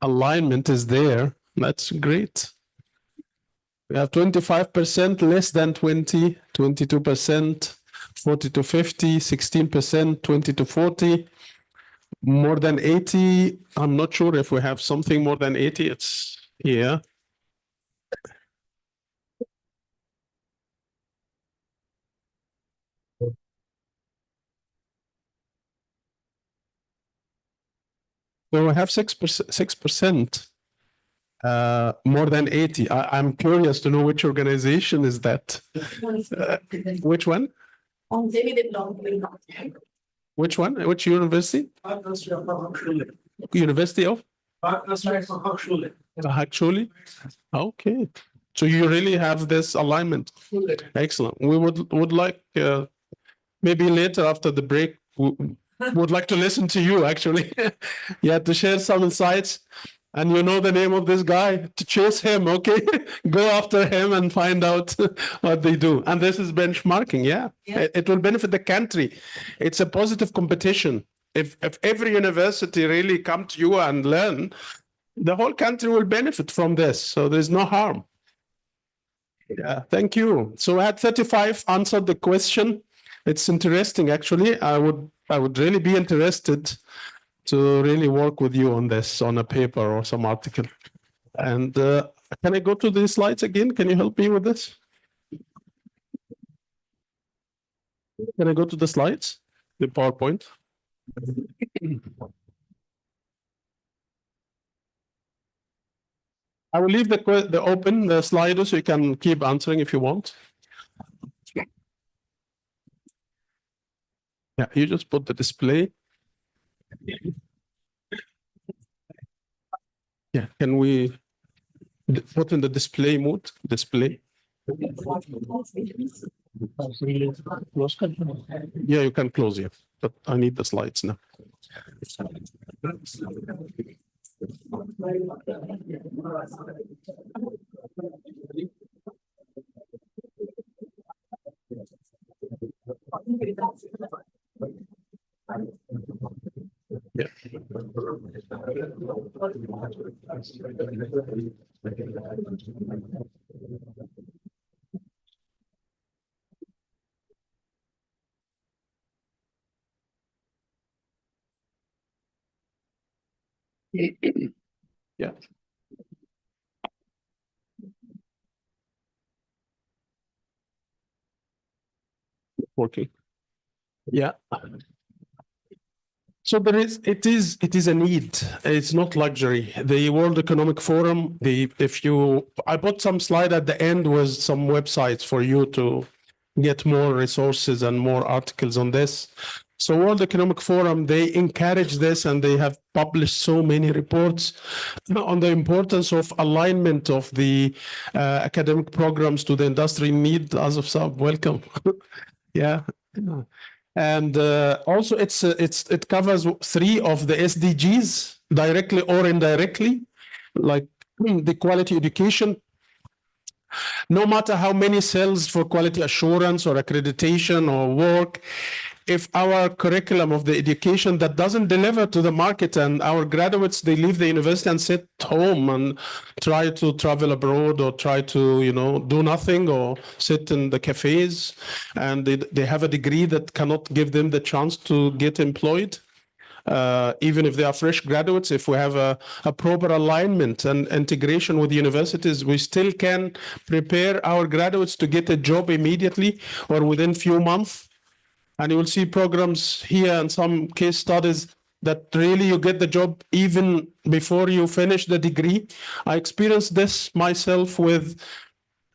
Alignment is there. That's great. We have 25% less than 20, 22%, 40 to 50, 16%, 20 to 40. More than 80, I'm not sure if we have something more than 80. It's here. So we have 6%, more than 80. I'm curious to know which organization is that. Which one? Which one? Which university? University of? Actually, okay. So you really have this alignment. Excellent. We would like maybe later after the break would like to listen to you actually. Yeah, to share some insights. And you know the name of this guy, to chase him, okay? Go after him and find out what they do. And this is benchmarking, yeah. It will benefit the country. It's a positive competition. If every university really come to you and learn, the whole country will benefit from this. So there's no harm. Yeah, thank you. So at 35 answered the question. It's interesting, actually. I would really be interested to really work with you on this, on a paper or some article. And can I go to the slides again? Can you help me with this? Can I go to the slides, the PowerPoint? I will leave the open, the slider, so you can keep answering if you want. Yeah, you just put the display. Yeah, can we put in the display mode? Display. Yeah, you can close it, but I need the slides now. Yeah. Yeah. Working. Yeah. So it is a need. It's not luxury. The World Economic Forum, I put some slide at the end with some websites for you to get more resources and more articles on this. So World Economic Forum, they encourage this, and they have published so many reports on the importance of alignment of the academic programs to the industry need. As of Saab, welcome. Yeah. And also it covers 3 of the SDGs, directly or indirectly, like the quality education. No matter how many cells for quality assurance or accreditation or work, if our curriculum of the education that doesn't deliver to the market, and our graduates, they leave the university and sit home and try to travel abroad or try to, do nothing or sit in the cafes, and they have a degree that cannot give them the chance to get employed. Even if they are fresh graduates, if we have a proper alignment and integration with universities, we still can prepare our graduates to get a job immediately or within few months. And you will see programs here and some case studies that really you get the job even before you finish the degree. I experienced this myself with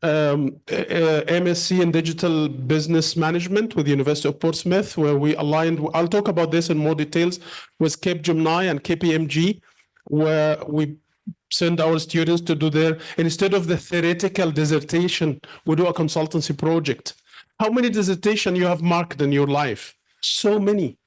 MSc in Digital Business Management with the University of Portsmouth, where we aligned, I'll talk about this in more details, with Capgemini and KPMG, where we send our students to do instead of the theoretical dissertation, we do a consultancy project. How many dissertation you have marked in your life? So many.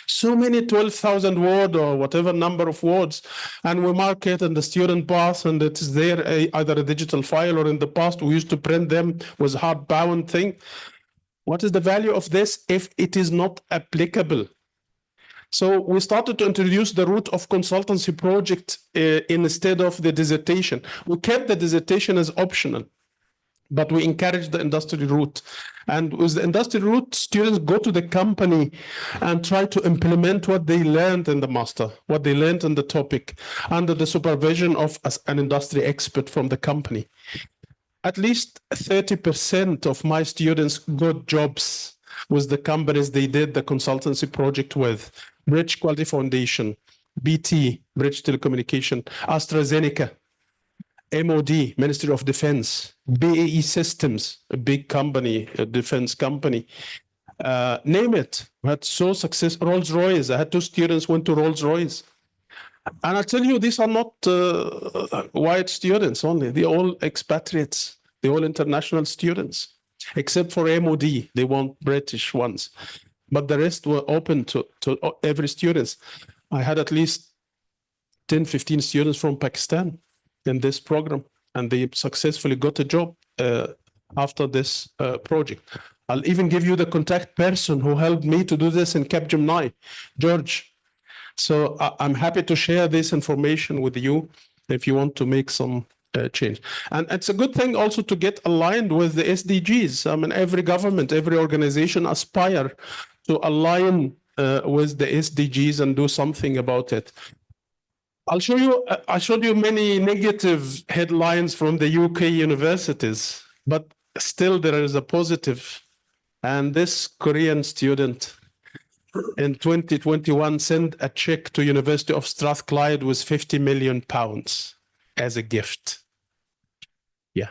12,000 words or whatever number of words, and we mark it in the student pass, and it is there either a digital file, or in the past we used to print them with hardbound thing. What is the value of this if it is not applicable? So we started to introduce the route of consultancy project instead of the dissertation. We kept the dissertation as optional, but we encourage the industry route. And with the industry route, students go to the company and try to implement what they learned in the master, what they learned in the topic, under the supervision of an industry expert from the company. At least 30% of my students got jobs with the companies they did the consultancy project with. Bridge Quality Foundation, BT, Bridge Telecommunication, AstraZeneca, MOD, Ministry of Defense, BAE Systems, a big company, a defense company. Name it. We had so successful. Rolls-Royce. I had 2 students went to Rolls-Royce. And I tell you, these are not white students only. They're all expatriates. They're all international students, except for MOD. They want British ones. But the rest were open to every student. I had at least 10, 15 students from Pakistan in this program, and they successfully got a job after this project. I'll even give you the contact person who helped me to do this in Capgemini, George. So I'm happy to share this information with you if you want to make some change. And it's a good thing also to get aligned with the SDGs. I mean, every government, every organization aspire to align with the SDGs and do something about it. I showed you many negative headlines from the UK universities, but still there is a positive. And this Korean student in 2021 sent a check to University of Strathclyde with £50 million as a gift. Yeah,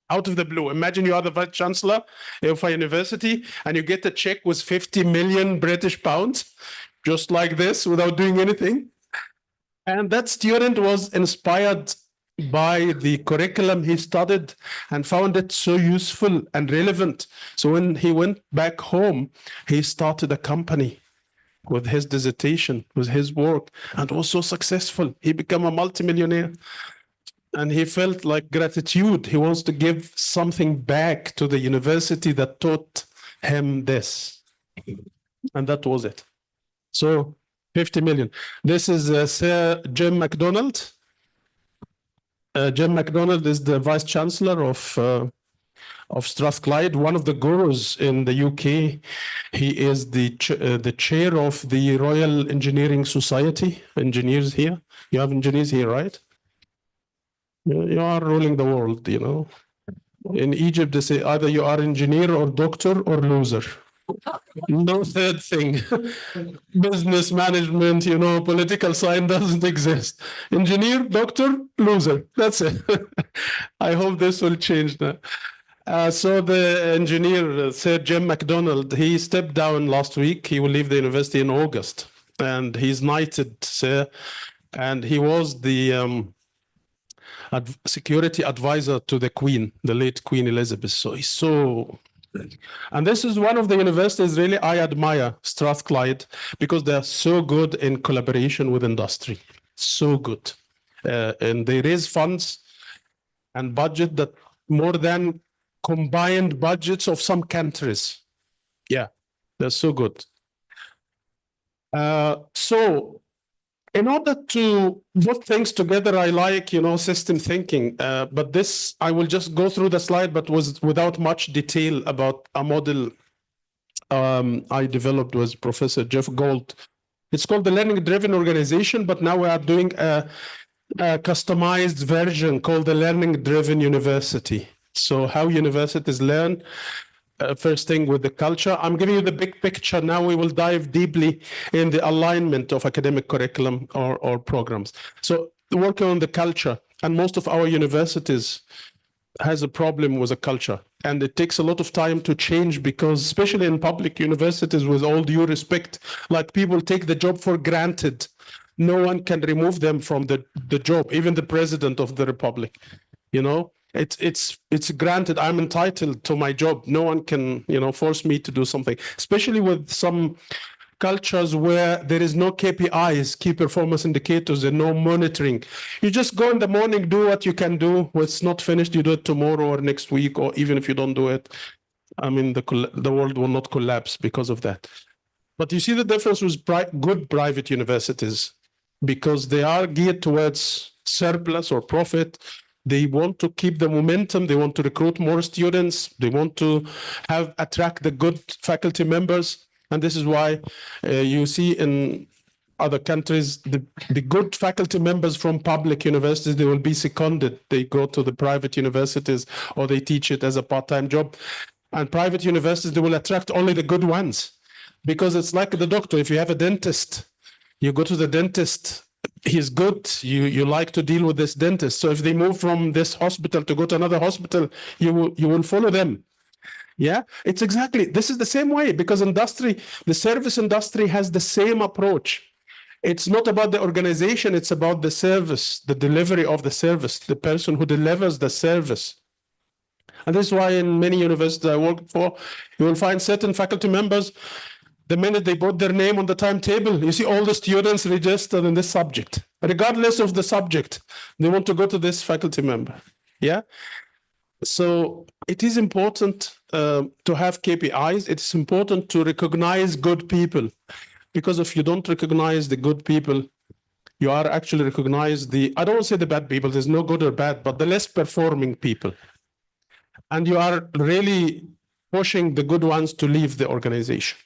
out of the blue. Imagine you are the vice chancellor of a university and you get a check with 50 million British pounds, just like this, without doing anything. And that student was inspired by the curriculum he studied and found it so useful and relevant. So when he went back home, he started a company with his dissertation, with his work, and was so successful. He became a multimillionaire. And he felt like gratitude. He wants to give something back to the university that taught him this. And that was it. So 50 million. This is Sir Jim MacDonald. Jim MacDonald is the Vice Chancellor of Strathclyde, one of the gurus in the UK. He is the chair of the Royal Engineering Society. Engineers here. You have engineers here, right? You are ruling the world, you know. In Egypt, they say either you are engineer or doctor or loser. No third thing. Business management, you know, political science doesn't exist. Engineer, doctor, loser. That's it. I hope this will change now. So the engineer, Sir Jim MacDonald, he stepped down last week. He will leave the university in August. And he's knighted, sir. And he was the security advisor to the Queen, the late Queen Elizabeth. So he's so... And this is one of the universities really I admire, Strathclyde, because they're so good in collaboration with industry. So good. And they raise funds and budget that more than combined budgets of some countries. Yeah, they're so good. So in order to put things together, I like, you know, system thinking. But this, I will just go through the slide, but was without much detail about a model I developed with Professor Jeff Gold. It's called the Learning Driven Organization, but now we are doing a customized version called the Learning Driven University. So how universities learn, first thing with the culture. I'm giving you the big picture. Now we will dive deeply in the alignment of academic curriculum or programs. So working on the culture, and most of our universities has a problem with the culture. And it takes a lot of time to change because, especially in public universities, with all due respect, like people take the job for granted. No one can remove them from the job, even the president of the republic, you know? It's granted. I'm entitled to my job. No one can, you know, force me to do something, especially with some cultures where there is no KPIs, key performance indicators, and no monitoring. You just go in the morning, do what you can do. When it's not finished, you do it tomorrow or next week, or even if you don't do it, I mean, the world will not collapse because of that. But you see the difference with good private universities, because they are geared towards surplus or profit. They want to keep the momentum. They want to recruit more students. They want to attract the good faculty members. And this is why you see in other countries, the good faculty members from public universities, they will be seconded. They go to the private universities or they teach it as a part-time job. And private universities, they will attract only the good ones, because it's like the doctor. If you have a dentist, you go to the dentist, he's good, you like to deal with this dentist. So if they move from this hospital to go to another hospital, you will follow them. Yeah, it's exactly, this is the same way, because industry, the service industry has the same approach. It's not about the organization, it's about the service, the delivery of the service, the person who delivers the service. And this is why in many universities I work for, you will find certain faculty members, the minute they put their name on the timetable, you see all the students registered in this subject. regardless of the subject. They want to go to this faculty member. Yeah. So it is important to have KPIs. It's important to recognize good people, because if you don't recognize the good people, you are actually recognize the, I don't want to say the bad people, there's no good or bad, but the less performing people. And you are really pushing the good ones to leave the organization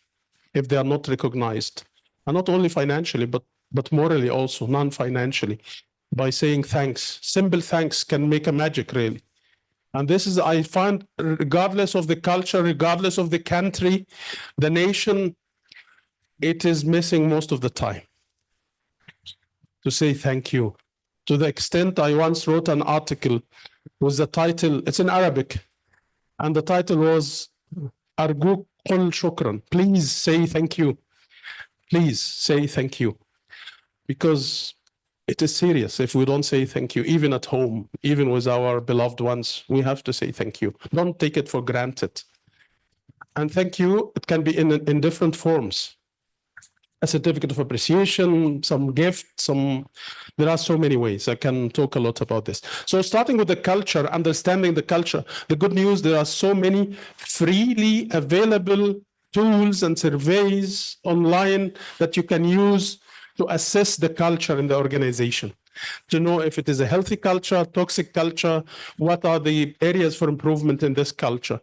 if they are not recognized. And not only financially, but morally also, non-financially, by saying thanks. Simple thanks can make a magic, really. And this is, I find, regardless of the culture, regardless of the country, the nation, it is missing most of the time to say thank you. To the extent I once wrote an article with the title, it's in Arabic, and the title was Argu qul shukran. Please say thank you. Please say thank you. Because it is serious if we don't say thank you, even at home, even with our beloved ones, we have to say thank you. Don't take it for granted. And thank you, it can be in different forms. A certificate of appreciation, some gift, there are so many ways. I can talk a lot about this. So starting with the culture, understanding the culture, the good news, there are so many freely available tools and surveys online that you can use to assess the culture in the organization, to know if it is a healthy culture, toxic culture, what are the areas for improvement in this culture.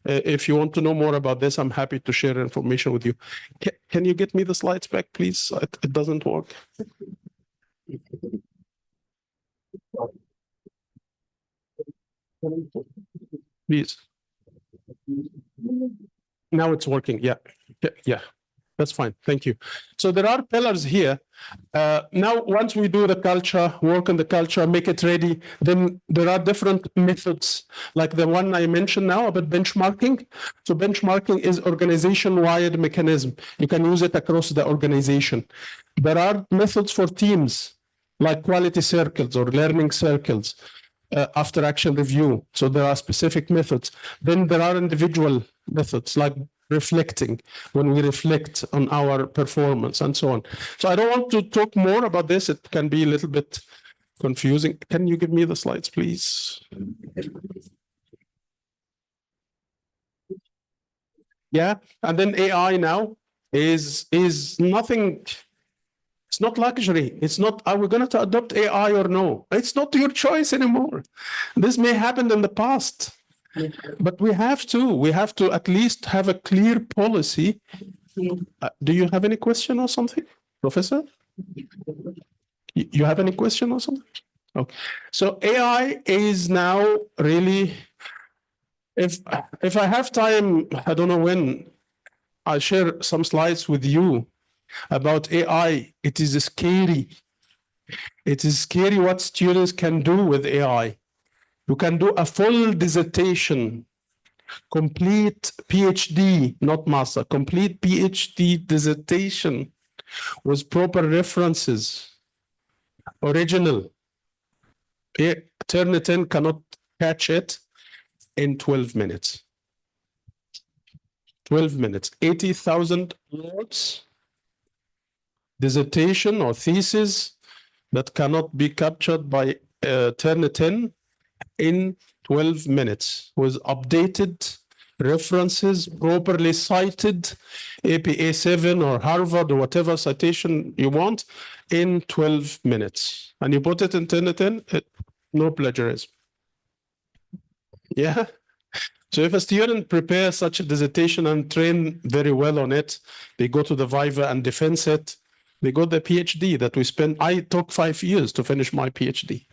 If you want to know more about this, I'm happy to share information with you. Can you get me the slides back, please? It doesn't work. Please. Now it's working. Yeah. Yeah. That's fine. Thank you. So there are pillars here. Now, once we do the culture, work on the culture, make it ready, then there are different methods, like the one I mentioned now about benchmarking. So benchmarking is organization-wide mechanism. You can use it across the organization. There are methods for teams, like quality circles or learning circles, after action review. So there are specific methods. Then there are individual methods, like reflecting, when we reflect on our performance and so on. So I don't want to talk more about this. It can be a little bit confusing. Can you give me the slides, please? Yeah, and then AI now is nothing. It's not luxury. It's not, are we going to adopt AI or no? It's not your choice anymore. This may happen in the past. But we have to at least have a clear policy. Do you have any question or something, Professor? You have any question or something? Okay. So AI is now really, if I have time, I don't know when, I'll share some slides with you about AI. It is scary. It is scary what students can do with AI. You can do a full dissertation, complete PhD, not master, complete PhD dissertation with proper references, original. Turnitin cannot catch it in 12 minutes. 12 minutes, 80,000 words, dissertation or thesis that cannot be captured by Turnitin in 12 minutes with updated references, properly cited, APA 7 or Harvard or whatever citation you want, in 12 minutes. And you put it in Turnitin, no plagiarism. Yeah. So if a student prepares such a dissertation and train very well on it, they go to the Viva and defense it, they got the PhD that we spent. I took 5 years to finish my PhD.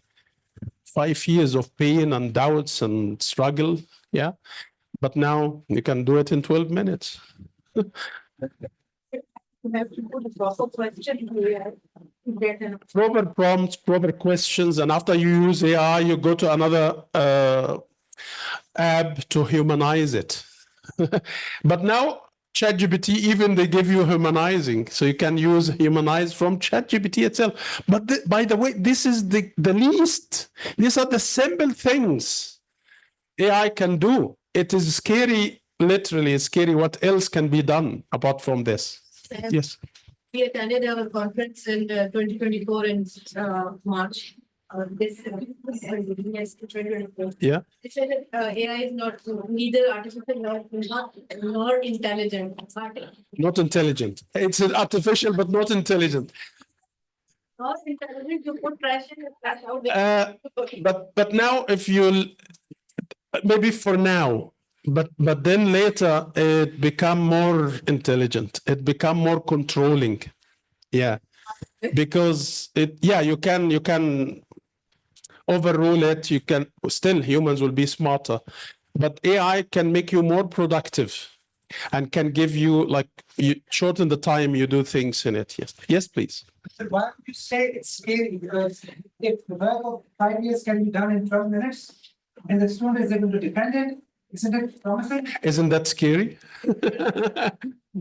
5 years of pain and doubts and struggle. Yeah. But now you can do it in 12 minutes. You have to put a proper question here. Proper prompts, proper questions. And after you use AI, you go to another app to humanize it. But now ChatGPT, even they give you humanizing. So you can use humanize from ChatGPT itself. But by the way, this is the least. These are the simple things AI can do. It is scary, literally scary what else can be done apart from this. Yes. We attended our conference in 2024 in March. This yes, 2024. Yeah. They said that AI is not neither artificial nor intelligent. Not intelligent. It's artificial, but not intelligent. Not intelligent, you put trash in and trash out. But now, if you maybe for now, but then later it become more intelligent. It become more controlling. Yeah, because you can overrule it. You can still humans will be smarter, but AI can make you more productive and can give you shorten the time you do things in it. Yes, please. Why would you say it's scary? Because if the work of 5 years can be done in 12 minutes and the student is able to defend it, isn't it promising? Isn't that scary?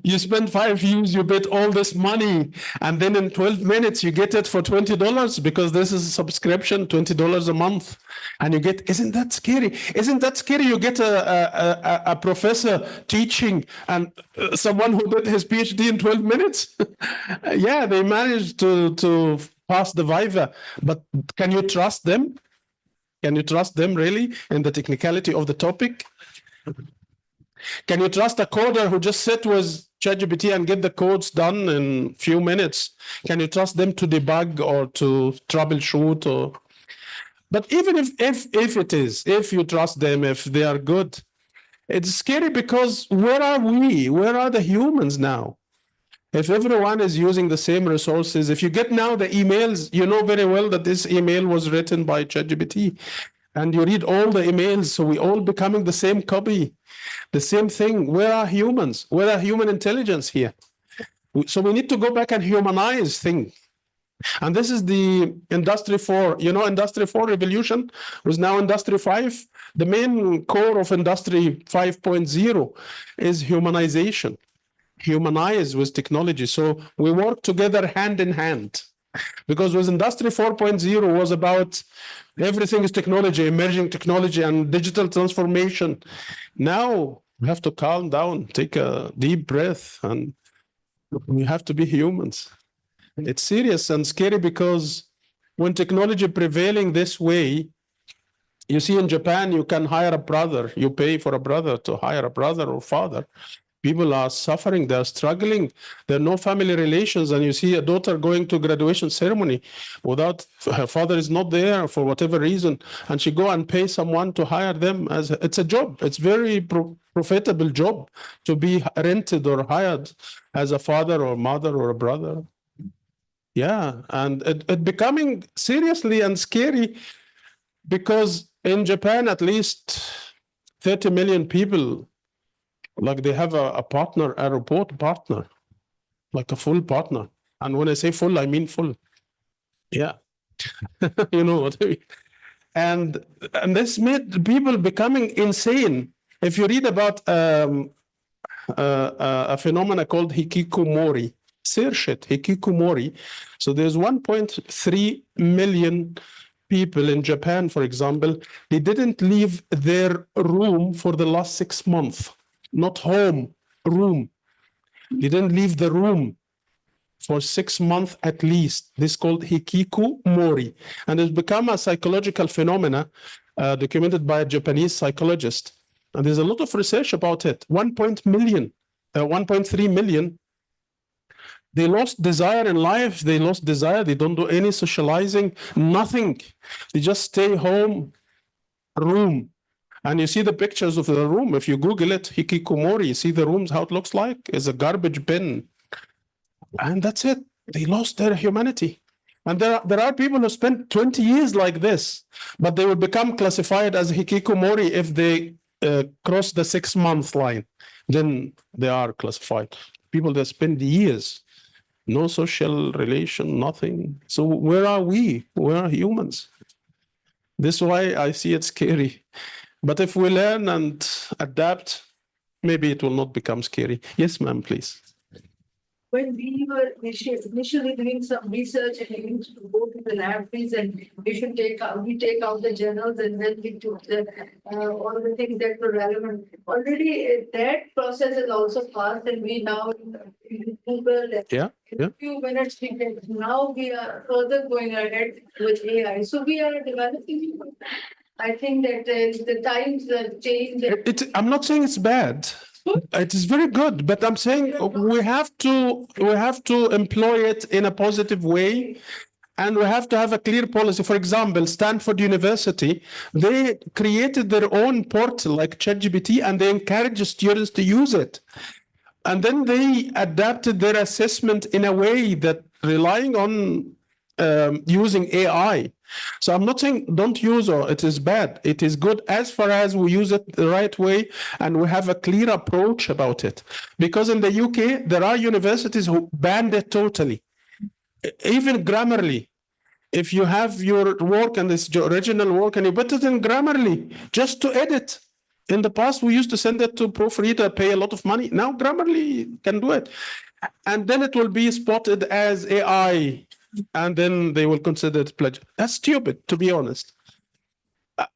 You spend 5 years, you bet all this money, and then in 12 minutes you get it for $20 because this is a subscription, $20 a month, and you get. Isn't that scary? Isn't that scary? You get a professor teaching and someone who did his PhD in 12 minutes. Yeah, they managed to pass the Viva, but can you trust them? Can you trust them really in the technicality of the topic? Can you trust a coder who just sit with ChatGPT and get the codes done in few minutes? Can you trust them to debug or to troubleshoot? But even if you trust them, if they are good, it's scary because where are we? Where are the humans now? If everyone is using the same resources, if you get now the emails, you know very well that this email was written by ChatGPT, and you read all the emails, so we all becoming the same copy, the same thing. Where are humans? Where are human intelligence here? So we need to go back and humanize things. And this is the Industry 4. You know, Industry 4 revolution was now Industry 5. The main core of Industry 5.0 is humanization. Humanize with technology. So we work together hand in hand. Because with Industry 4.0 was about everything is technology, emerging technology and digital transformation. Now we have to calm down, take a deep breath, and we have to be humans. It's serious and scary because when technology prevailing this way, you see in Japan, you can hire a brother, you pay for a brother to hire a brother or father. People are suffering, they're struggling, there are no family relations, and you see a daughter going to graduation ceremony without, her father is not there for whatever reason, and she go and pay someone to hire them. It's a job, it's very profitable job to be rented or hired as a father or mother or a brother. Yeah, and it becoming seriously and scary because in Japan, at least 30 million people, like they have a partner, a report partner, like a full partner. And when I say full, I mean full. Yeah, you know what I mean. And this made people becoming insane. If you read about a phenomena called hikikomori, search it, hikikomori. So there's 1.3 million people in Japan, for example, they didn't leave their room for the last 6 months. Not home, room. They didn't leave the room for 6 months at least. This is called hikikomori. And it's become a psychological phenomena documented by a Japanese psychologist. And there's a lot of research about it. 1.3 million. They lost desire in life. They lost desire. They don't do any socializing, nothing. They just stay home, room. And you see the pictures of the room. If you Google it, hikikomori, you see the rooms, how it looks like. It's a garbage bin. And that's it. They lost their humanity. And there are people who spend 20 years like this, but they will become classified as hikikomori if they cross the 6-month line. Then they are classified. People that spend years, no social relation, nothing. So where are we? Where are humans? This is why I see it scary. But if we learn and adapt, maybe it will not become scary. Yes, ma'am, please. when we were initially doing some research and we used to go to the laboratories and we take out the journals and then we took all the things that were relevant. Already that process is also passed and we now in Google in a few minutes we can, now we are further going ahead with AI. So we are developing. I think that the times have changed. I'm not saying it's bad. It is very good, but I'm saying we have to employ it in a positive way, and we have to have a clear policy. For example, Stanford University, they created their own portal like ChatGPT, and they encourage students to use it. And then they adapted their assessment in a way that relying on using AI. So I'm not saying don't use it is bad. It is good as far as we use it the right way and we have a clear approach about it. Because in the UK, there are universities who banned it totally. Even Grammarly. If you have your work and it's your original work and you put it in Grammarly just to edit. In the past, we used to send it to proofreader, pay a lot of money. Now Grammarly can do it. And then it will be spotted as AI. And then they will consider it plagiarism. That's stupid, to be honest.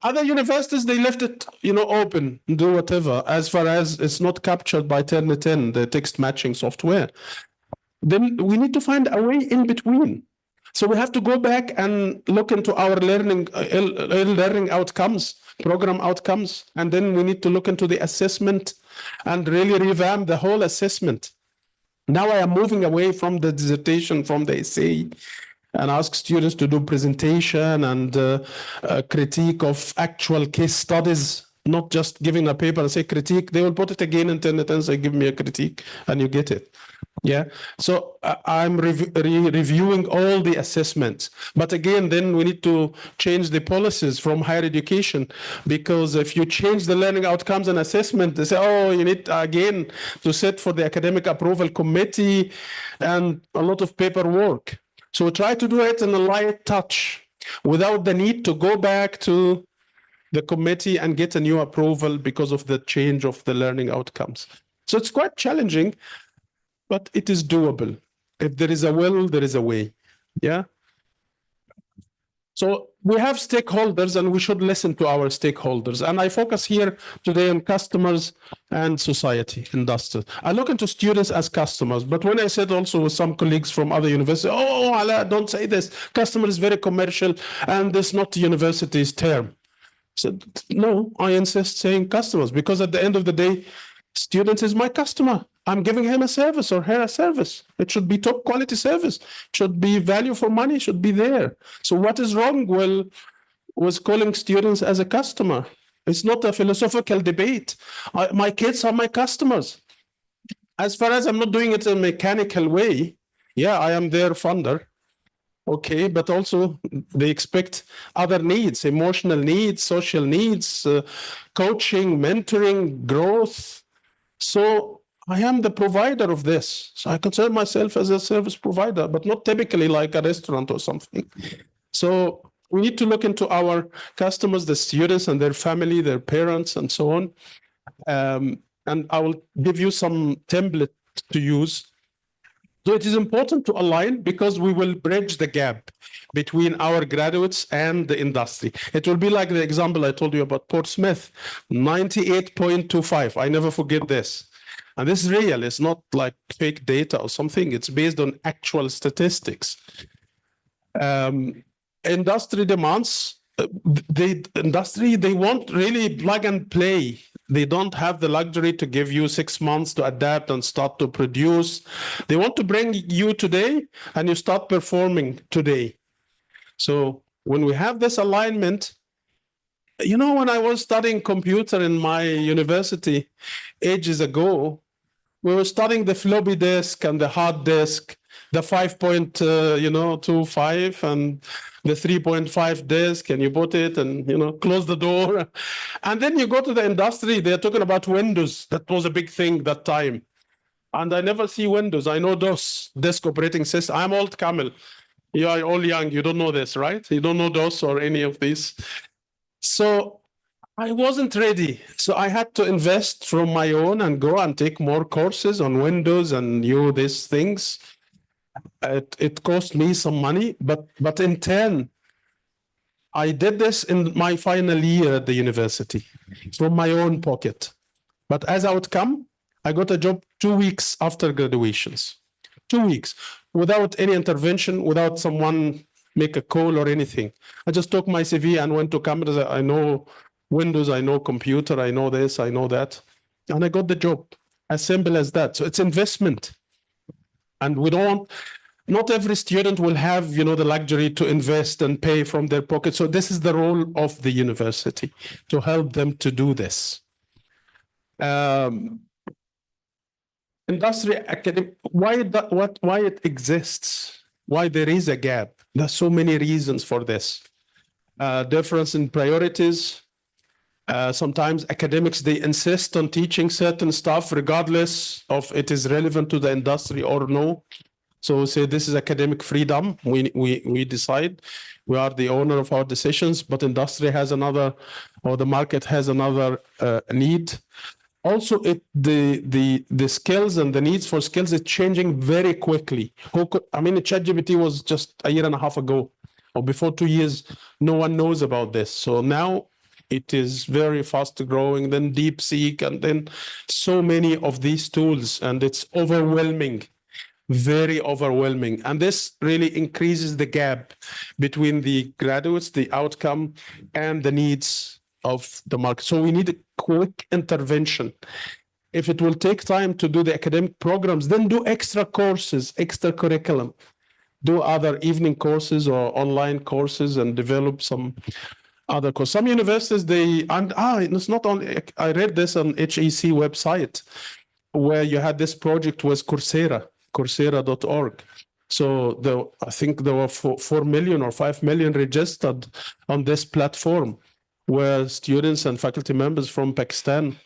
Other universities, they left it, open, do whatever, as far as it's not captured by Turnitin, the text matching software. Then we need to find a way in between. So we have to go back and look into our learning outcomes, program outcomes, and then we need to look into the assessment and really revamp the whole assessment. Now I am moving away from the dissertation, from the essay, and ask students to do presentation and critique of actual case studies, not just giving a paper and say critique. They will put it again in internet and say, give me a critique, and you get it. Yeah. So I'm reviewing all the assessments. But again, then we need to change the policies from higher education, because if you change the learning outcomes and assessment, they say, oh, you need again to sit for the academic approval committee and a lot of paperwork. So try to do it in a light touch without the need to go back to the committee and get a new approval because of the change of the learning outcomes. So it's quite challenging, but it is doable. If there is a will, there is a way. Yeah. So we have stakeholders and we should listen to our stakeholders. And I focus here today on customers and society, industry. I look into students as customers, but when I said also with some colleagues from other universities, oh, Allah, don't say this. Customer is very commercial and this is not the university's term. So no, I insist saying customers, because at the end of the day, student is my customer. I'm giving him a service or her a service. It should be top quality service. It should be value for money, should be there. So what is wrong with calling students as a customer? It's not a philosophical debate. My kids are my customers. As far as I'm not doing it in a mechanical way, yeah, I am their funder. Okay, but also they expect other needs, emotional needs, social needs, coaching, mentoring, growth. So I am the provider of this. So I consider myself as a service provider, but not typically like a restaurant or something. So we need to look into our customers, the students and their family, their parents, and so on. And I will give you some template to use. So it is important to align because we will bridge the gap between our graduates and the industry. It will be like the example I told you about Portsmouth, 98.25. I never forget this. And this is real. It's not like fake data or something. It's based on actual statistics. Industry demands, they want really plug and play. They don't have the luxury to give you 6 months to adapt and start to produce. They want to bring you today and you start performing today. So when we have this alignment, when I was studying computer in my university ages ago, we were studying the floppy disk and the hard disk, the 5.25 and the 3.5 disk, and you put it and close the door. And then you go to the industry, they're talking about Windows. That was a big thing that time. And I never see Windows. I know DOS, disk operating system. I'm old Camel. You are all young. You don't know this, right? You don't know DOS or any of these. So I wasn't ready. So I had to invest from my own and go and take more courses on Windows and new these things. It cost me some money, but in turn, I did this in my final year at the university from my own pocket. But as outcome, I got a job 2 weeks after graduations. 2 weeks without any intervention, without someone make a call or anything. I just took my CV and went to cameras. I know Windows, I know computer, I know this, I know that. And I got the job. As simple as that. So it's investment. And we don't, not every student will have, the luxury to invest and pay from their pocket. So this is the role of the university, to help them to do this. Industry academic, why it exists, why there is a gap. There's so many reasons for this. Difference in priorities. Sometimes academics, they insist on teaching certain stuff regardless of it is relevant to the industry or no. So say this is academic freedom. We decide, we are the owner of our decisions, but industry has another, or the market has another need. Also, the skills and the needs for skills is changing very quickly. ChatGPT was just a year and a half ago, or before 2 years, no one knows about this. So now it is very fast growing, then DeepSeek, and then so many of these tools, and it's overwhelming. Very overwhelming. And this really increases the gap between the graduates, the outcome, and the needs of the market. So we need a quick intervention. If it will take time to do the academic programs, then do extra courses, extra curriculum. Do other evening courses or online courses and develop some other courses. Some universities, it's not only, I read this on HEC website, where you had this project was Coursera.org. So I think there were 4 million or 5 million registered on this platform, where students and faculty members from Pakistan,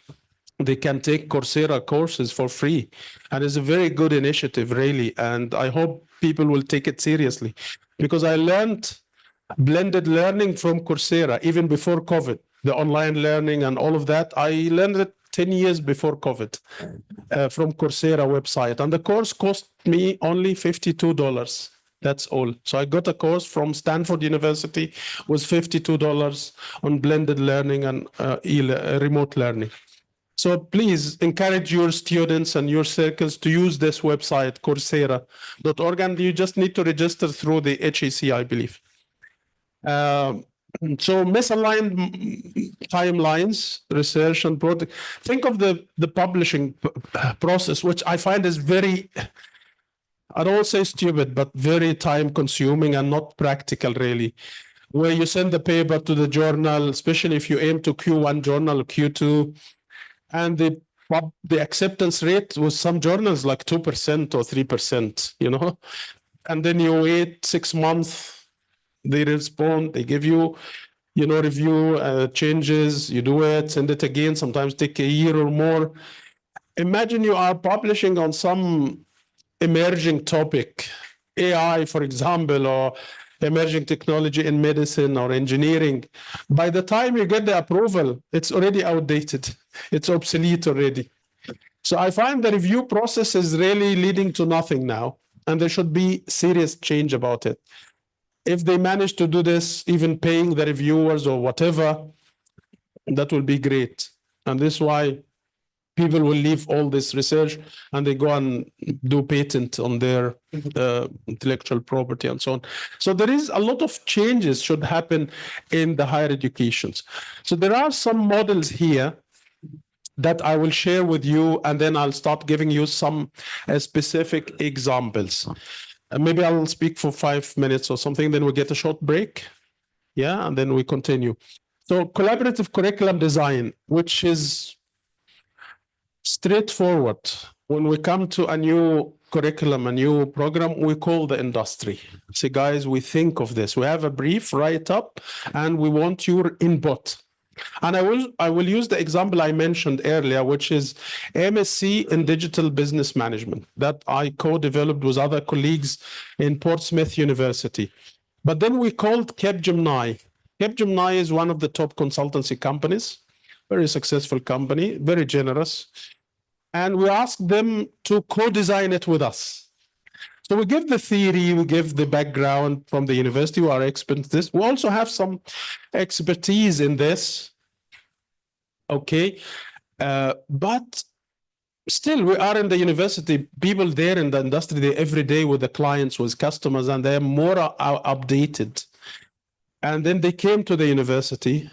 they can take Coursera courses for free. And it's a very good initiative, really. And I hope people will take it seriously, because I learned blended learning from Coursera even before COVID, the online learning and all of that. I learned it 10 years before COVID from Coursera website. And the course cost me only $52. That's all. So I got a course from Stanford University, was $52 on blended learning and remote learning. So please encourage your students and your circles to use this website, Coursera.org, and you just need to register through the HEC, I believe. So misaligned timelines, research and product. Think of the publishing process, which I find is very, I don't say stupid, but very time consuming and not practical really. Where you send the paper to the journal, especially if you aim to Q1 journal, Q2, and the acceptance rate with some journals like 2% or 3%, and then you wait 6 months. They respond, they give you, review, changes, you do it, send it again, sometimes take a year or more. Imagine you are publishing on some emerging topic, AI, for example, or emerging technology in medicine or engineering. By the time you get the approval, it's already outdated. It's obsolete already. So I find the review process is really leading to nothing now, and there should be serious change about it. If they manage to do this, even paying the reviewers or whatever, that will be great. And this is why people will leave all this research and they go and do patent on their intellectual property and so on. So there is a lot of changes should happen in the higher educations. So there are some models here that I will share with you, and then I'll start giving you some specific examples. Maybe I'll speak for 5 minutes or something, then we get a short break. Yeah, and then we continue. So collaborative curriculum design, which is straightforward. When we come to a new curriculum, a new program, we call the industry. Say, guys, we think of this. We have a brief, write up, and we want your input. And I will use the example I mentioned earlier, which is MSc in Digital Business Management that I co-developed with other colleagues in Portsmouth University. But then we called Capgemini Capgemini is one of the top consultancy companies, very successful company, very generous. And we asked them to co-design it with us. So we give the theory, we give the background from the university, who are experts in this. We also have some expertise in this. Okay. But still, we are in the university, people there in the industry, they're every day with the clients, with customers, and they're more updated. And then they came to the university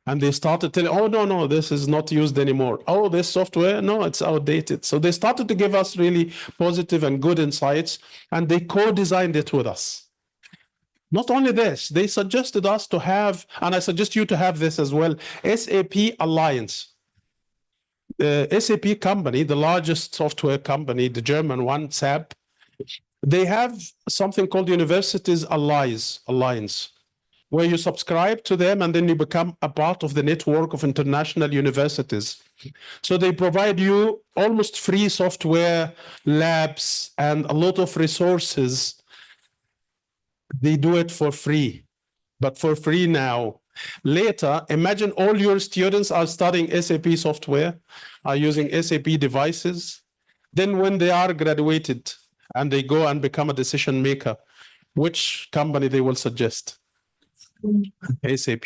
and they started telling, oh, no, this is not used anymore. Oh, this software, no, it's outdated. So they started to give us really positive and good insights, and they co-designed it with us. Not only this, they suggested us to have, and I suggest you to have this as well, SAP Alliance. The SAP company, the largest software company, the German one, SAP, they have something called Universities Alliance, where you subscribe to them and then you become a part of the network of international universities. So they provide you almost free software, labs, and a lot of resources. They do it for free, but for free now. Later, imagine all your students are studying SAP software, are using SAP devices. Then when they are graduated and they go and become a decision maker, which company they will suggest? SAP.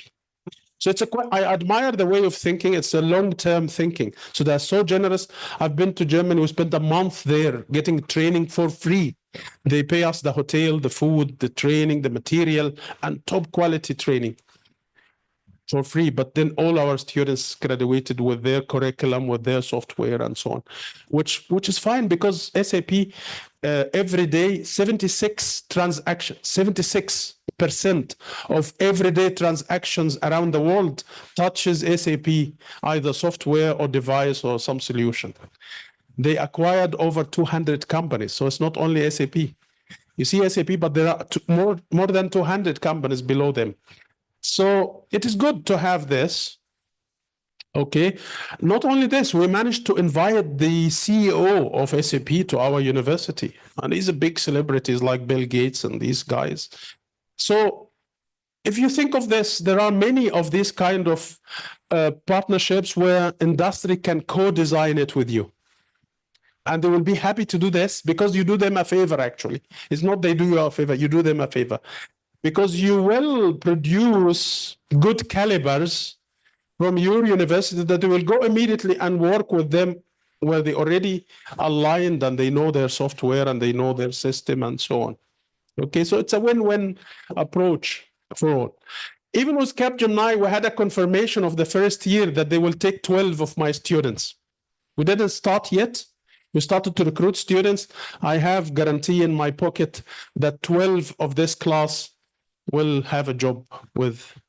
So I admire the way of thinking. It's a long-term thinking. So they're so generous. I've been to Germany. We spent a month there getting training for free. They pay us the hotel, the food, the training, the material, and top quality training for free. But then all our students graduated with their curriculum, with their software and so on, which is fine, because SAP every day, 76 transactions, 76% of everyday transactions around the world touches SAP, either software or device or some solution. They acquired over 200 companies. So it's not only SAP. You see SAP, but there are more than 200 companies below them. So it is good to have this. Okay. Not only this, we managed to invite the CEO of SAP to our university. And these are big celebrities like Bill Gates and these guys. So if you think of this, there are many of these kind of partnerships where industry can co-design it with you. And they will be happy to do this because you do them a favor, actually. It's not they do you a favor, you do them a favor. Because you will produce good calibers from your university that they will go immediately and work with them where they already aligned and they know their software and they know their system and so on. Okay, so it's a win-win approach for all. Even with Capgemini, we had a confirmation of the first year that they will take 12 of my students. We didn't start yet. We started to recruit students. I have guarantee in my pocket that 12 of this class will have a job with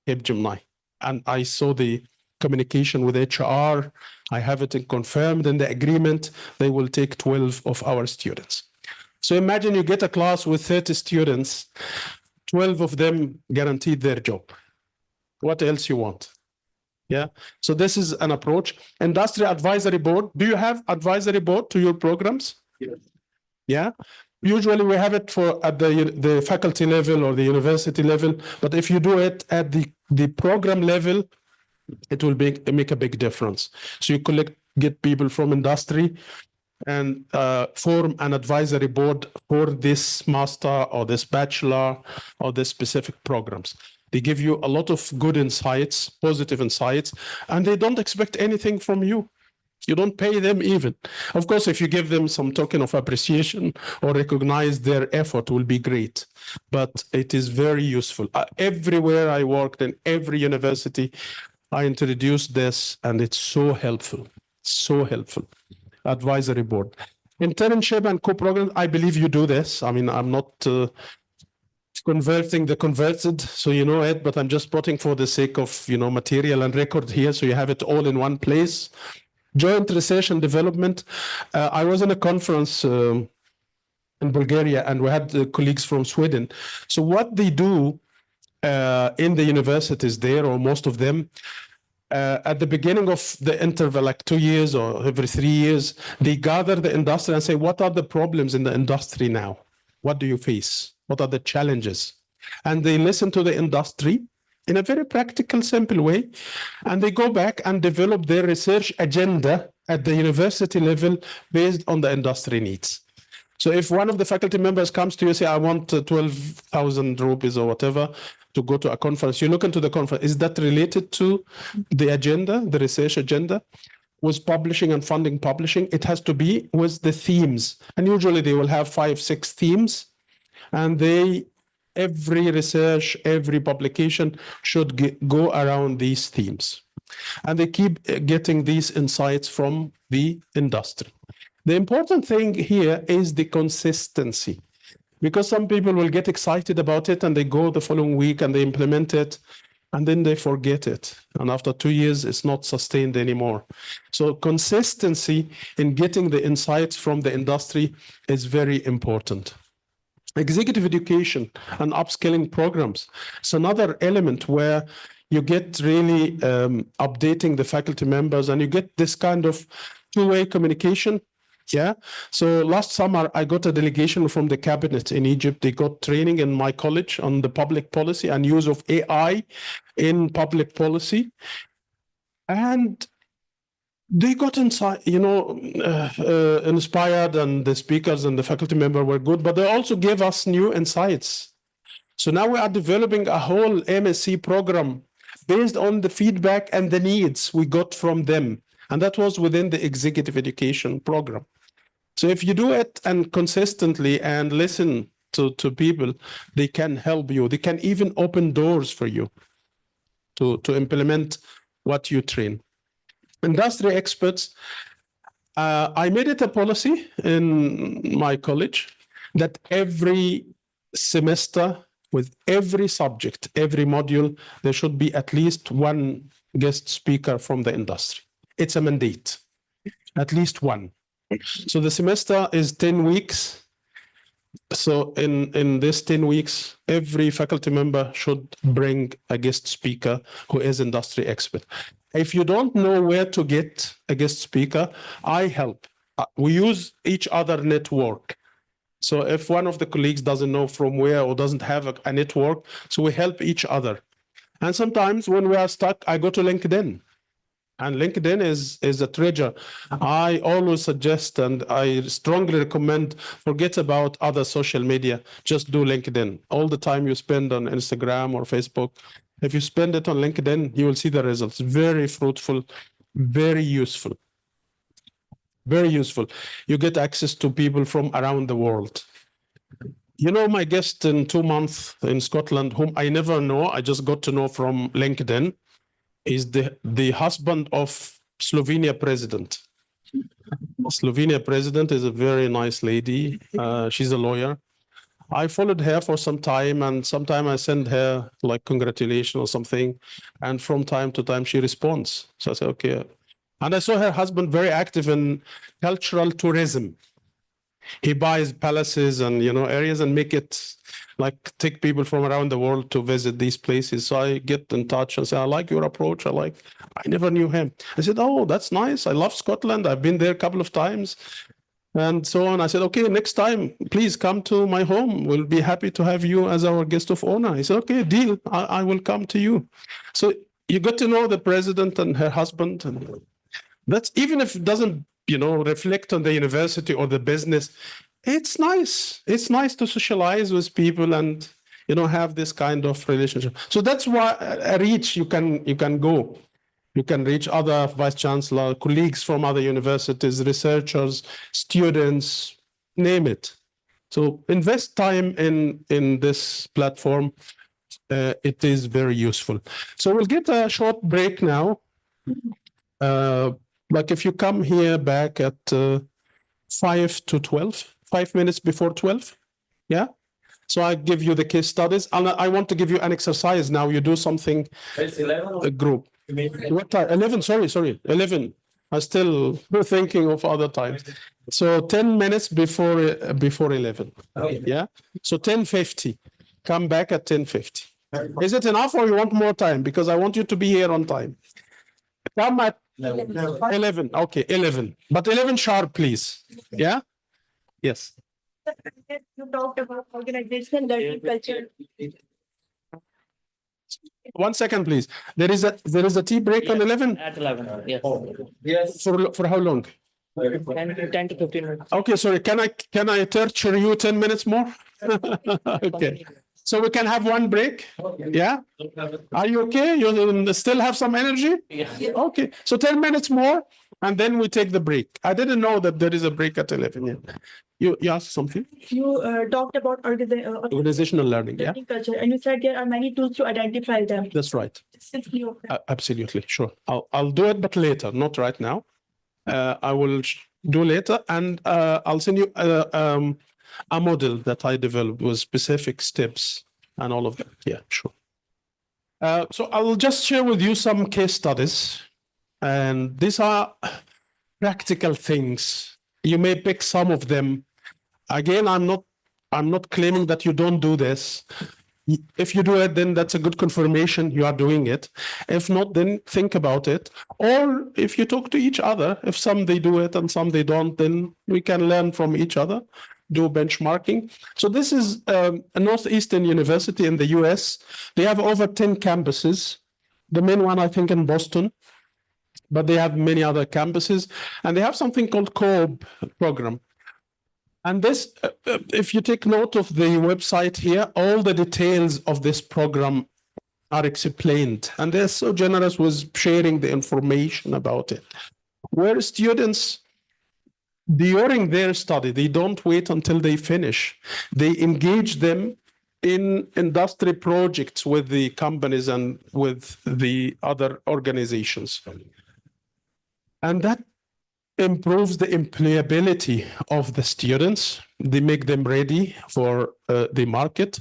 Capgemini. And I saw the communication with HR. I have it confirmed in the agreement. They will take 12 of our students. So imagine you get a class with 30 students, 12 of them guaranteed their job. What else you want? Yeah. So this is an approach. Industry advisory board. Do you have advisory board to your programs? Yes. Yeah. Usually we have it at the faculty level or the university level, but if you do it at the program level, it will make a big difference. So you get people from industry and form an advisory board for this master or this bachelor or this specific programs. They give you a lot of good insights, positive insights, and they don't expect anything from you. You don't pay them even. Of course, if you give them some token of appreciation or recognize their effort will be great, but it is very useful. Everywhere I worked in every university, I introduced this and it's so helpful, so helpful. Advisory board. Internship and co-program, I believe you do this. I mean, I'm not converting the converted, so you know it, but I'm just putting for the sake of, material and record here, so you have it all in one place. Joint research and development. I was in a conference in Bulgaria and we had colleagues from Sweden. So what they do in the universities there, or most of them, at the beginning of the interval, like 2 years or every 3 years, they gather the industry and say, what are the problems in the industry now? What do you face? What are the challenges? And they listen to the industry in a very practical, simple way. And they go back and develop their research agenda at the university level based on the industry needs. So if one of the faculty members comes to you, say, I want 12,000 rupees or whatever to go to a conference, you look into the conference, is that related to the agenda, the research agenda? With publishing and funding publishing, it has to be with the themes. And usually they will have 5, 6 themes. And every research, every publication should go around these themes. And they keep getting these insights from the industry. The important thing here is the consistency, because some people will get excited about it and they go the following week and they implement it and then they forget it. And after 2 years, it's not sustained anymore. So consistency in getting the insights from the industry is very important. Executive education and upskilling programs. It's another element where you get really updating the faculty members and you get this kind of two-way communication. Yeah. So last summer, I got a delegation from the cabinet in Egypt. They got training in my college on the public policy and use of AI in public policy. And they got inside, inspired, and the speakers and the faculty member were good, but they also gave us new insights. So now we are developing a whole MSc program based on the feedback and the needs we got from them. And that was within the executive education program. So if you do it and consistently and listen to people, they can help you. They can even open doors for you to implement what you train. Industry experts, I made it a policy in my college that every semester with every subject, every module, there should be at least one guest speaker from the industry. It's a mandate, at least one. So the semester is 10 weeks. So in this 10 weeks, every faculty member should bring a guest speaker who is industry expert. If you don't know where to get a guest speaker, I help. We use each other network. So if one of the colleagues doesn't know from where or doesn't have a network, so we help each other. And sometimes when we are stuck, I go to LinkedIn. And LinkedIn is a treasure. I always suggest and I strongly recommend, forget about other social media. Just do LinkedIn. All the time you spend on Instagram or Facebook, if you spend it on LinkedIn, you will see the results. Very fruitful, very useful. Very useful. You get access to people from around the world. You know, my guest in 2 months in Scotland, whom I never know, I just got to know from LinkedIn, is the husband of Slovenia president. Slovenia president is a very nice lady. She's a lawyer. I followed her for some time, and sometime I send her like congratulations or something, and from time to time she responds. So I say, okay. And I saw her husband very active in cultural tourism. He buys palaces and areas and take people from around the world to visit these places. So I get in touch and say, I like your approach. I never knew him. I said, oh, that's nice. I love Scotland. I've been there a couple of times. And so on. I said, okay, next time, please come to my home. We'll be happy to have you as our guest of honor. He said, okay, deal. I will come to you. So you got to know the president and her husband. And that's, even if it doesn't, reflect on the university or the business, it's nice. It's nice to socialize with people and, have this kind of relationship. So that's why a reach you can go. You can reach other vice chancellor, colleagues from other universities, researchers, students, name it. So invest time in this platform. It is very useful. So we'll get a short break now. Like if you come here back at 5 to 12, 5 minutes before 12. Yeah. So I give you the case studies, and I want to give you an exercise now. You do something, It's 11. a group. What time? 11, sorry, 11. I'm still thinking of other times. So 10 minutes before 11. Yeah. So 10:50. Come back at 10:50. Is it enough or you want more time? Because I want you to be here on time. Come at 11. Okay, 11. But 11 sharp, please. Yeah? Yes. You talked about organizational learning culture. 1 second, please. There is a tea break on 11? At 11, yes. Yes. For how long? 10 to 15 minutes. Okay, sorry. Can I torture you 10 minutes more? Okay. So we can have one break? Yeah? Are you okay? You still have some energy? Yes. Okay. So 10 minutes more, and then we take the break. I didn't know that there is a break at 11. Yeah. You asked something? You talked about Organizational learning, yeah? learning culture, and you said there are many tools to identify them. That's right. Specifically of them. Absolutely, sure. I'll do it, but later, not right now. I will do later, and I'll send you a model that I developed with specific steps and all of that. Yeah, sure. So I'll just share with you some case studies, and these are practical things. You may pick some of them. Again, I'm not claiming that you don't do this. If you do it, then that's a good confirmation you are doing it. If not, then think about it. Or if you talk to each other, if some they do it and some they don't, then we can learn from each other, do benchmarking. So this is a Northeastern University in the US. They have over 10 campuses. The main one, I think, in Boston, but they have many other campuses. And they have something called Co-op program. And this, if you take note of the website here, all the details of this program are explained. And they're so generous with sharing the information about it. Where students, during their study, they don't wait until they finish. They engage them in industry projects with the companies and with the other organizations. And that improves the employability of the students. They make them ready for the market.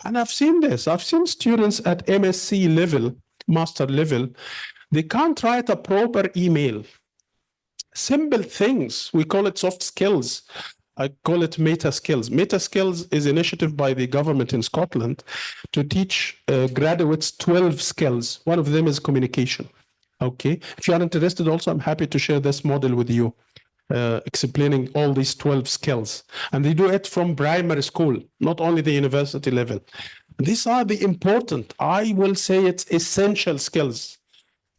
And I've seen this. I've seen students at MSc level, master level, they can't write a proper email. Simple things. We call it soft skills. I call it meta skills. Meta skills is an initiative by the government in Scotland to teach graduates 12 skills. One of them is communication. Okay. If you are interested also, I'm happy to share this model with you, explaining all these 12 skills. And they do it from primary school, not only the university level. These are the important, I will say it's essential skills.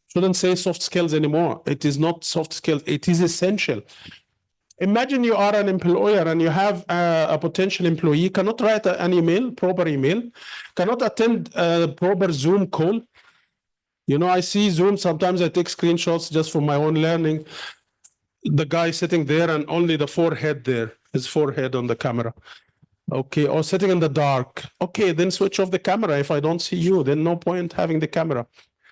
Shouldn't say soft skills anymore. It is not soft skills, it is essential. Imagine you are an employer and you have a potential employee, cannot write an email, proper email, cannot attend a proper Zoom call. You know, I see Zoom, sometimes I take screenshots just for my own learning. The guy sitting there and only the forehead there, his forehead on the camera. Okay, or sitting in the dark. Okay, then switch off the camera. If I don't see you, then no point having the camera.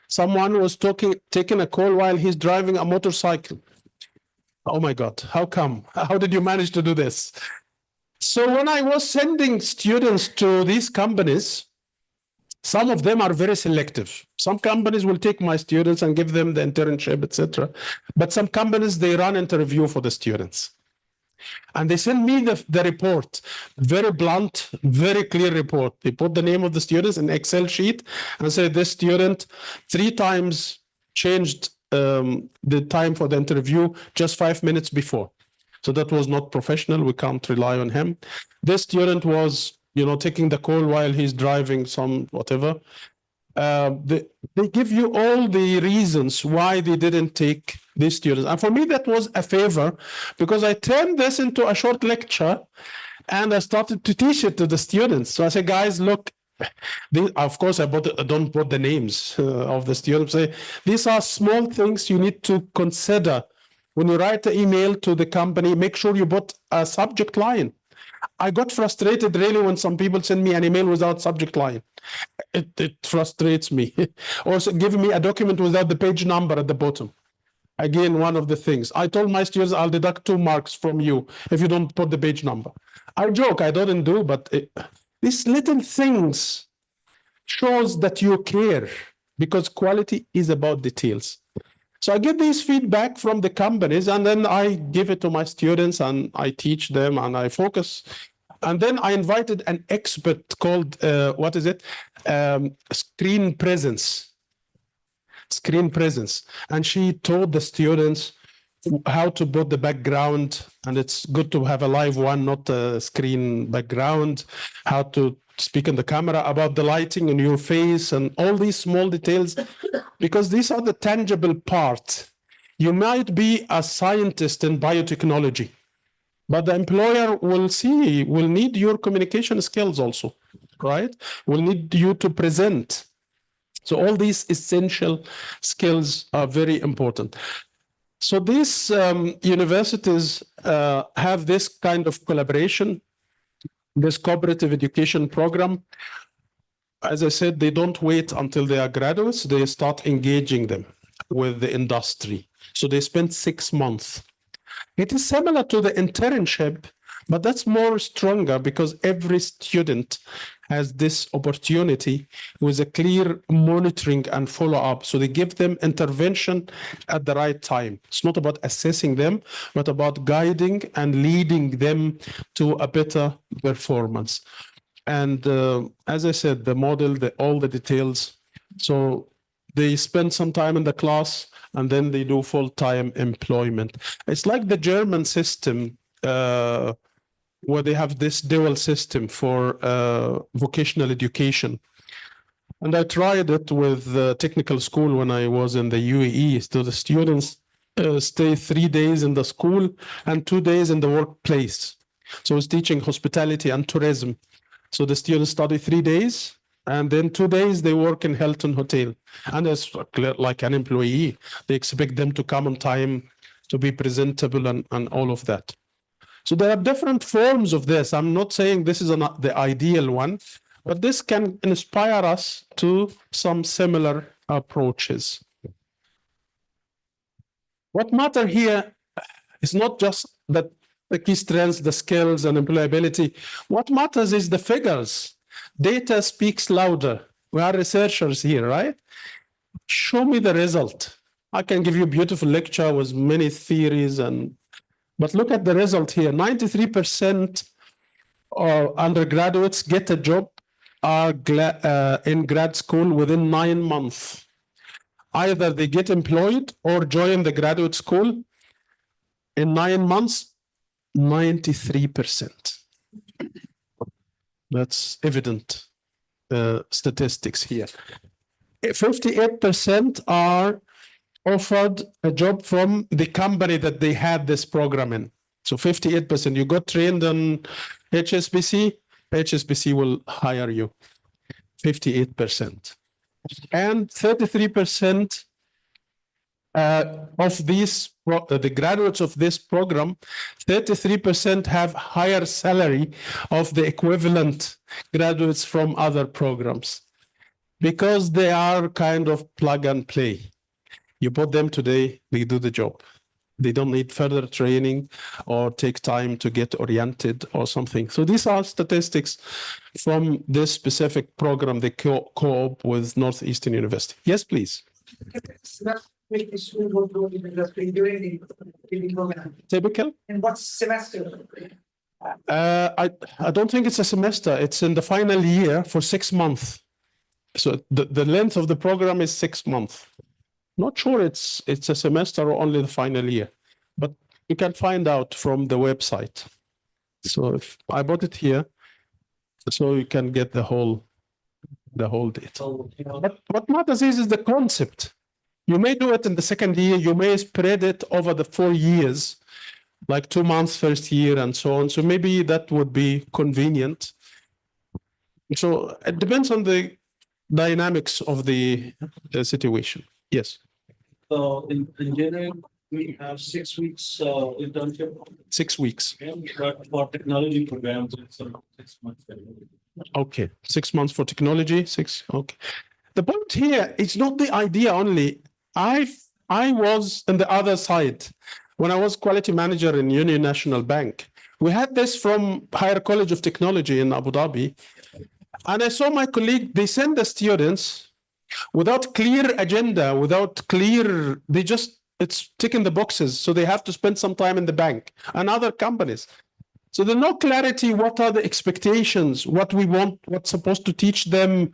Someone was taking a call while he's driving a motorcycle. Oh my God, how come? How did you manage to do this? So when I was sending students to these companies, some of them are very selective. Some companies will take my students and give them the internship, etc. But some companies, they run interview for the students. And they send me the report, very blunt, very clear report. They put the name of the students in Excel sheet and say this student 3 times changed the time for the interview just 5 minutes before. So that was not professional. We can't rely on him. This student was, you know, taking the call while he's driving some whatever. They give you all the reasons why they didn't take these students. And for me, that was a favor because I turned this into a short lecture and I started to teach it to the students. So I said, guys, look, of course, I don't put the names of the students. Say, these are small things you need to consider. When you write an email to the company, make sure you put a subject line. I got frustrated really when some people send me an email without subject line. It frustrates me. Also giving me a document without the page number at the bottom. Again, one of the things. I told my students I'll deduct 2 marks from you if you don't put the page number. I joke, I don't do, but these little things shows that you care because quality is about details. So I get these feedback from the companies and then I give it to my students and I teach them and I focus. And then I invited an expert called, screen presence. Screen presence. And she told the students how to put the background, and it's good to have a live one, not a screen background, how to speak in the camera, about the lighting in your face and all these small details, because these are the tangible part. You might be a scientist in biotechnology, but the employer will need your communication skills also, right? Will need you to present. So all these essential skills are very important. So these universities have this kind of collaboration, this cooperative education program. As I said, they don't wait until they are graduates. They start engaging them with the industry. So they spend 6 months. It is similar to the internship, but that's more stronger because every student has this opportunity with a clear monitoring and follow-up. So they give them intervention at the right time. It's not about assessing them, but about guiding and leading them to a better performance. And as I said, the model, all the details. So they spend some time in the class and then they do full-time employment. It's like the German system where they have this dual system for vocational education. And I tried it with the technical school when I was in the UAE. So the students stay 3 days in the school and 2 days in the workplace. So it's teaching hospitality and tourism. So the students study 3 days, and then 2 days they work in Hilton Hotel. And as like an employee, they expect them to come on time, to be presentable and all of that. So there are different forms of this. I'm not saying this is the ideal one, but this can inspire us to some similar approaches. What matters here is not just that the key strengths, the skills and employability. What matters is the figures. Data speaks louder. We are researchers here, right? Show me the result. I can give you a beautiful lecture with many theories, but look at the result here. 93% of undergraduates get a job in grad school within 9 months. Either they get employed or join the graduate school in 9 months. 93%. That's evident statistics here. 58% are offered a job from the company that they had this program in. So 58%, you got trained on HSBC, HSBC will hire you. 58%. And 33% of these, the graduates of this program, 33% have higher salary of the equivalent graduates from other programs because they are kind of plug and play. You put them today, they do the job. They don't need further training or take time to get oriented or something. So these are statistics from this specific program, the co-op with Northeastern University. Yes, please. Typical? In what semester? I don't think it's a semester. It's in the final year for 6 months. So the length of the program is 6 months. Not sure it's a semester or only the final year, but you can find out from the website. So if I bought it here, so you can get the whole data. But what matters is the concept. You may do it in the second year, you may spread it over the 4 years, like 2 months first year and so on. So maybe that would be convenient. So it depends on the dynamics of the situation. Yes. So in engineering, we have 6 weeks internship. 6 weeks. But for technology programs, it's 6 months. Okay, 6 months for technology, 6. Okay. The point here, it's not the idea only. I was on the other side when I was quality manager in Union National Bank. We had this from Higher College of Technology in Abu Dhabi. And I saw my colleague, they send the students without clear agenda, it's ticking the boxes. So they have to spend some time in the bank and other companies. So there's no clarity. What are the expectations? What we want, what's supposed to teach them,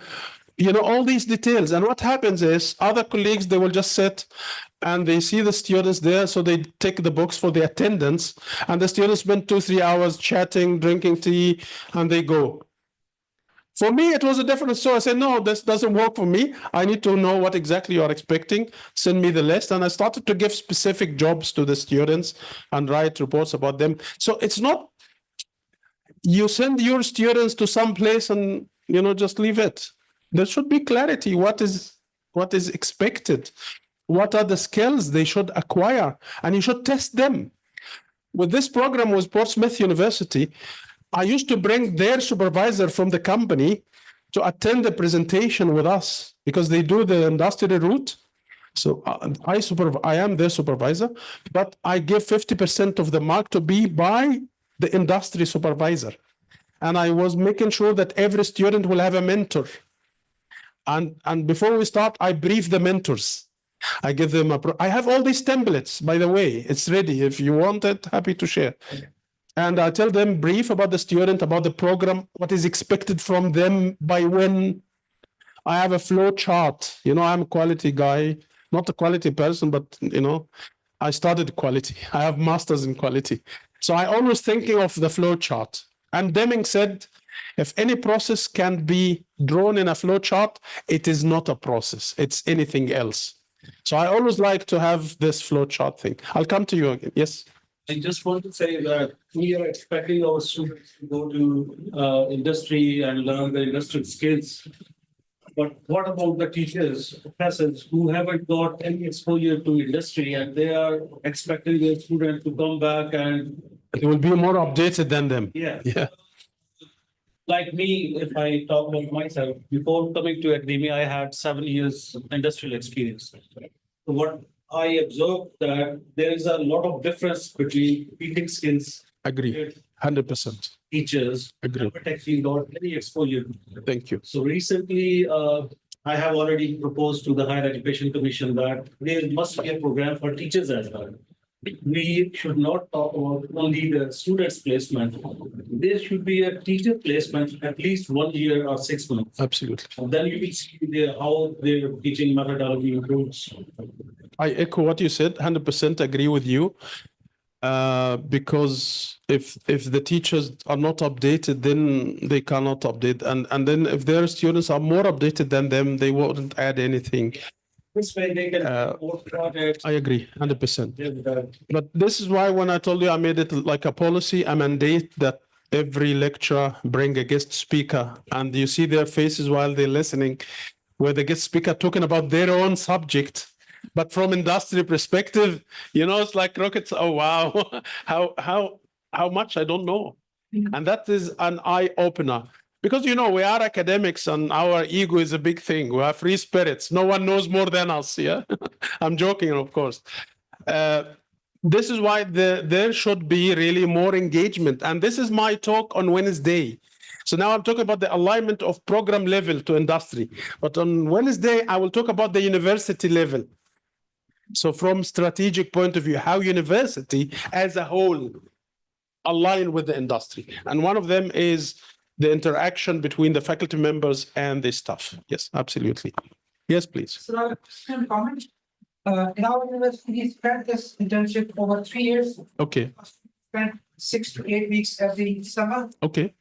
all these details. And what happens is other colleagues, they will just sit and they see the students there. So they take the books for the attendance and the students spend 2-3 hours chatting, drinking tea, and they go. For me, it was a different story. I said, no, this doesn't work for me. I need to know what exactly you're expecting. Send me the list. And I started to give specific jobs to the students and write reports about them. So it's not you send your students to some place and, just leave it. There should be clarity. What is expected? What are the skills they should acquire? And you should test them. With this program with Portsmouth University, I used to bring their supervisor from the company to attend the presentation with us because they do the industry route. So I am their supervisor, but I give 50% of the mark to be by the industry supervisor. And I was making sure that every student will have a mentor. And before we start, I brief the mentors. I give them I have all these templates, by the way. It's ready. If you want it, happy to share. And I tell them brief about the student, about the program, what is expected from them by when. I have a flow chart. I'm a quality guy, not a quality person, but, I studied quality. I have masters in quality. So I always thinking of the flow chart. And Deming said, if any process can be drawn in a flow chart, it is not a process. It's anything else. So I always like to have this flow chart thing. I'll come to you again. Yes. I just want to say that we are expecting our students to go to industry and learn the industrial skills. But what about the teachers, professors who haven't got any exposure to industry and they are expecting their students to come back and it will be more updated than them. Yeah. Like me, if I talk about myself, before coming to academia, I had 7 years industrial experience. So what I observed that there is a lot of difference between teaching skills. Agree, 100%. Teachers agree. But actually got any exposure. Thank you. So recently, I have already proposed to the Higher Education Commission that there must be a program for teachers as well. We should not talk about only the students' placement. There should be a teacher placement at least 1 year or 6 months. Absolutely. And then you will see how their teaching methodology improves. I echo what you said, 100% agree with you. Because if the teachers are not updated, then they cannot update. And then if their students are more updated than them, they won't add anything. This way they can more projects. I agree, 100%. But this is why when I told you I made it like a policy, a mandate that every lecturer bring a guest speaker, and you see their faces while they're listening, where the guest speaker talking about their own subject. But from industry perspective, it's like rockets. Oh, wow. how much I don't know. And that is an eye opener. Because, we are academics and our ego is a big thing. We are free spirits. No one knows more than us. Yeah, I'm joking, of course. This is why there should be really more engagement. And this is my talk on Wednesday. So now I'm talking about the alignment of program level to industry. But on Wednesday, I will talk about the university level. So from strategic point of view, how university as a whole align with the industry. And one of them is the interaction between the faculty members and the staff. Yes, absolutely. Yes, please. So, comment. In our university, we spent this internship over 3 years. Okay. Spent 6 to 8 weeks every summer. Okay.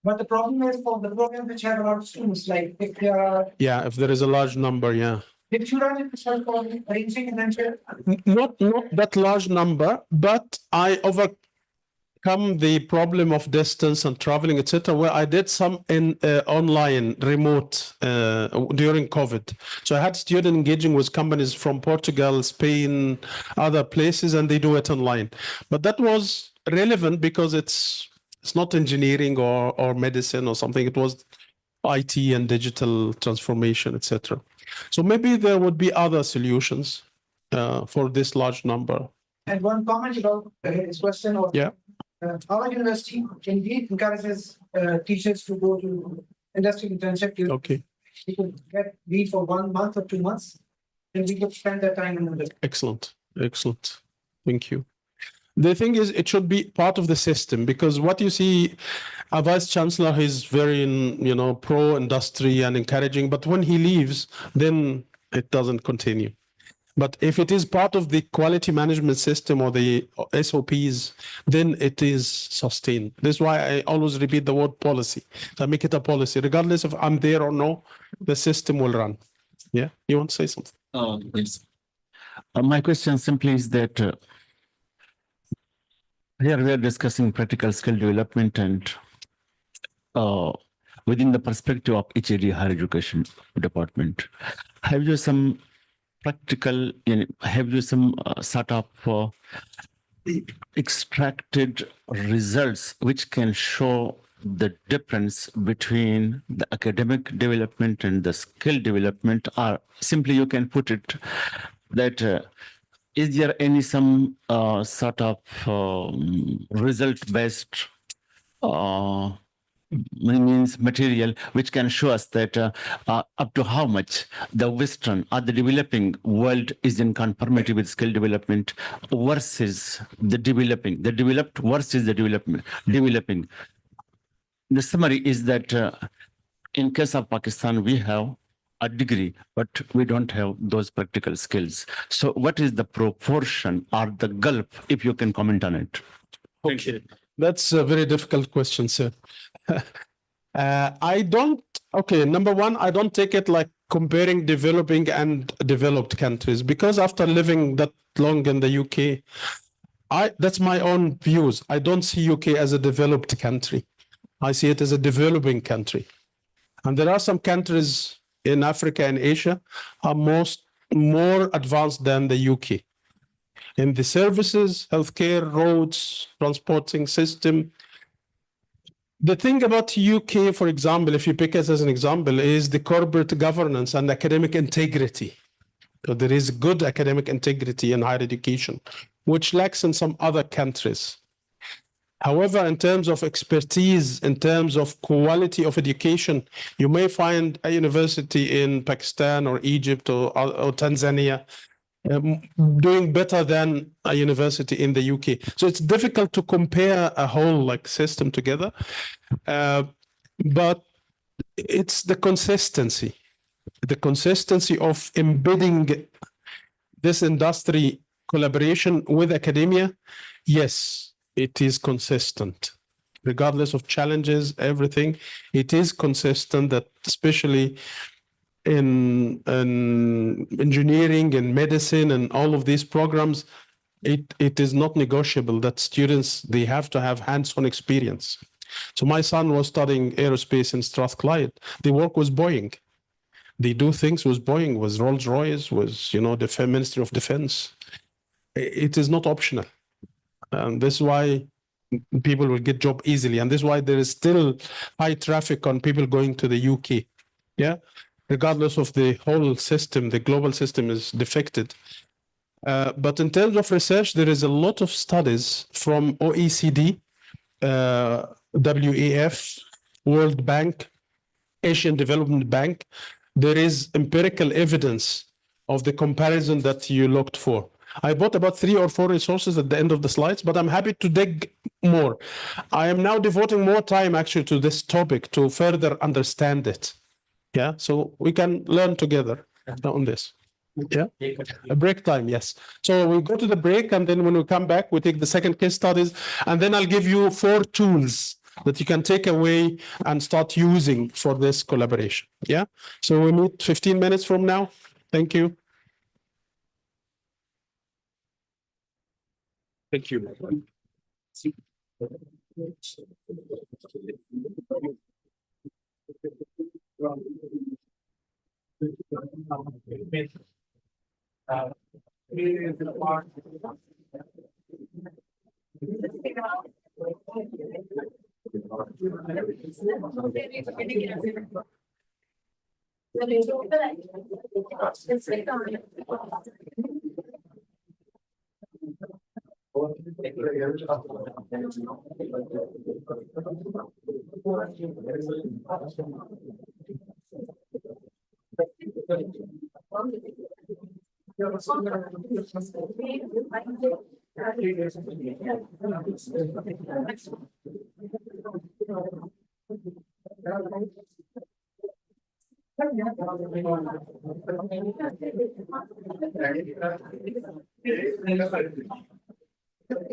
But the problem is for the programs which have a lot of students, like if there are. Yeah, if there is a large number, yeah. Did you run into self arranging internship? Not that large number, but I overcome the problem of distance and traveling, etc. Where I did some in online, remote during COVID. So I had students engaging with companies from Portugal, Spain, other places, and they do it online. But that was relevant because it's not engineering or medicine or something. It was IT and digital transformation, etc. So maybe there would be other solutions for this large number. And one comment about this question of our university indeed encourages teachers to go to industrial internship. Okay. You could get leave for 1 month or 2 months, and we could spend that time in the. Excellent. Excellent. Thank you. The thing is, it should be part of the system because what you see, a vice chancellor is very, pro industry and encouraging, but when he leaves, then it doesn't continue. But if it is part of the quality management system or the SOPs, then it is sustained. This is why I always repeat the word policy. I make it a policy. Regardless if I'm there or no, the system will run. Yeah, you want to say something? Yes. My question simply is that here we are discussing practical skill development and within the perspective of HAD higher education department, have you some practical, have you some sort of extracted results which can show the difference between the academic development and the skill development, or simply you can put it that is there any some sort of result based means material which can show us that up to how much the Western or the developing world is in conformity with skill development versus the developed versus the developing. The summary is that in case of Pakistan, we have a degree, but we don't have those practical skills. So what is the proportion or the gulf, if you can comment on it? Okay, that's a very difficult question, sir. Number one, I don't take it like comparing developing and developed countries, because after living that long in the UK, that's my own views. I don't see UK as a developed country. I see it as a developing country. And there are some countries in Africa and Asia are more advanced than the UK. In the services, healthcare, roads, transporting system. The thing about UK, for example, if you pick us as an example, is the corporate governance and academic integrity. So there is good academic integrity in higher education, which lacks in some other countries. However, in terms of expertise, in terms of quality of education, you may find a university in Pakistan or Egypt or Tanzania doing better than a university in the UK. So it's difficult to compare a whole system together, but it's the consistency of embedding this industry collaboration with academia. Yes, it is consistent. Regardless of challenges, everything, it is consistent that especially in engineering and medicine and all of these programs, it is not negotiable that students, they have to have hands-on experience. So my son was studying aerospace in Strathclyde. They work with Boeing. They do things with Boeing, with Rolls-Royce, with the Ministry of Defense. It is not optional. And this is why people will get job easily. And this is why there is still high traffic on people going to the UK. Yeah. Regardless of the whole system, the global system is defected. But in terms of research, there is a lot of studies from OECD, WEF, World Bank, Asian Development Bank. There is empirical evidence of the comparison that you looked for. I bought about 3 or 4 resources at the end of the slides, but I'm happy to dig more. I am now devoting more time actually to this topic to further understand it. Yeah, so we can learn together on this. Yeah, a break time, yes. So we go to the break, and then when we come back, we take the second case studies, and then I'll give you 4 tools that you can take away and start using for this collaboration. Yeah, so we meet 15 minutes from now. Thank you. Thank you.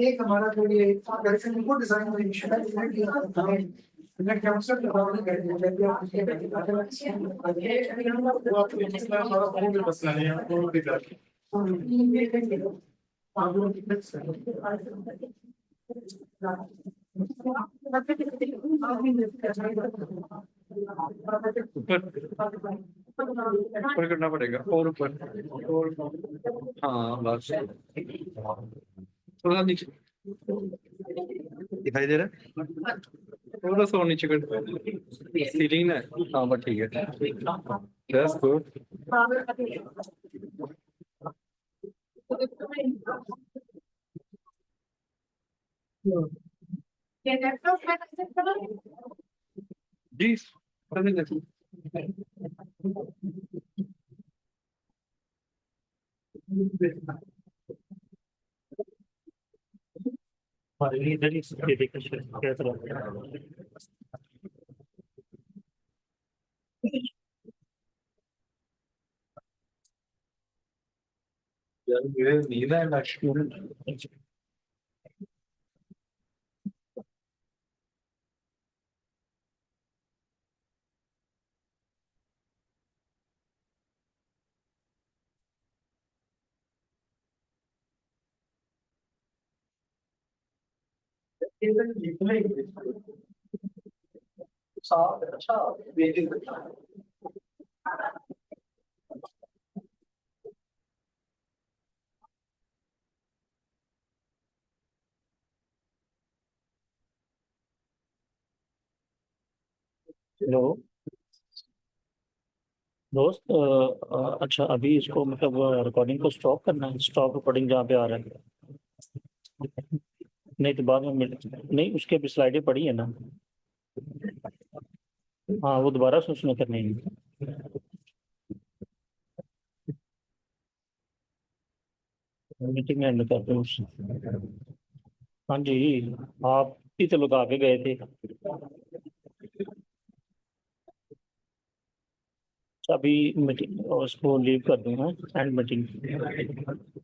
एक हमारा जो ये कार्यक्रम को design ऊपर करना पड़ेगा और ऊपर और हाँ बस थोड़ा नीचे दिखाई दे रहा है थोड़ा सा और नीचे कर सीलिंग ना हाँ बस ठीक है that's good जी इधर ही कैसे यार मेरे नींद है ना अच्छा हेलो दोस्त अच्छा अभी इसको मतलब रिकॉर्डिंग को स्टॉप करना है स्टॉप रिकॉर्डिंग जहाँ पे आ रहा है नहीं तो बाद में नहीं उसके भी स्लाइडें पड़ी है ना हाँ वो दोबारा से उसमें करनी है मीटिंग में एंड करते हैं उससे हाँ जी आप ही तो लोग आगे गए थे अभी मीटिंग उसको लीव कर दूंगा एंड मीटिंग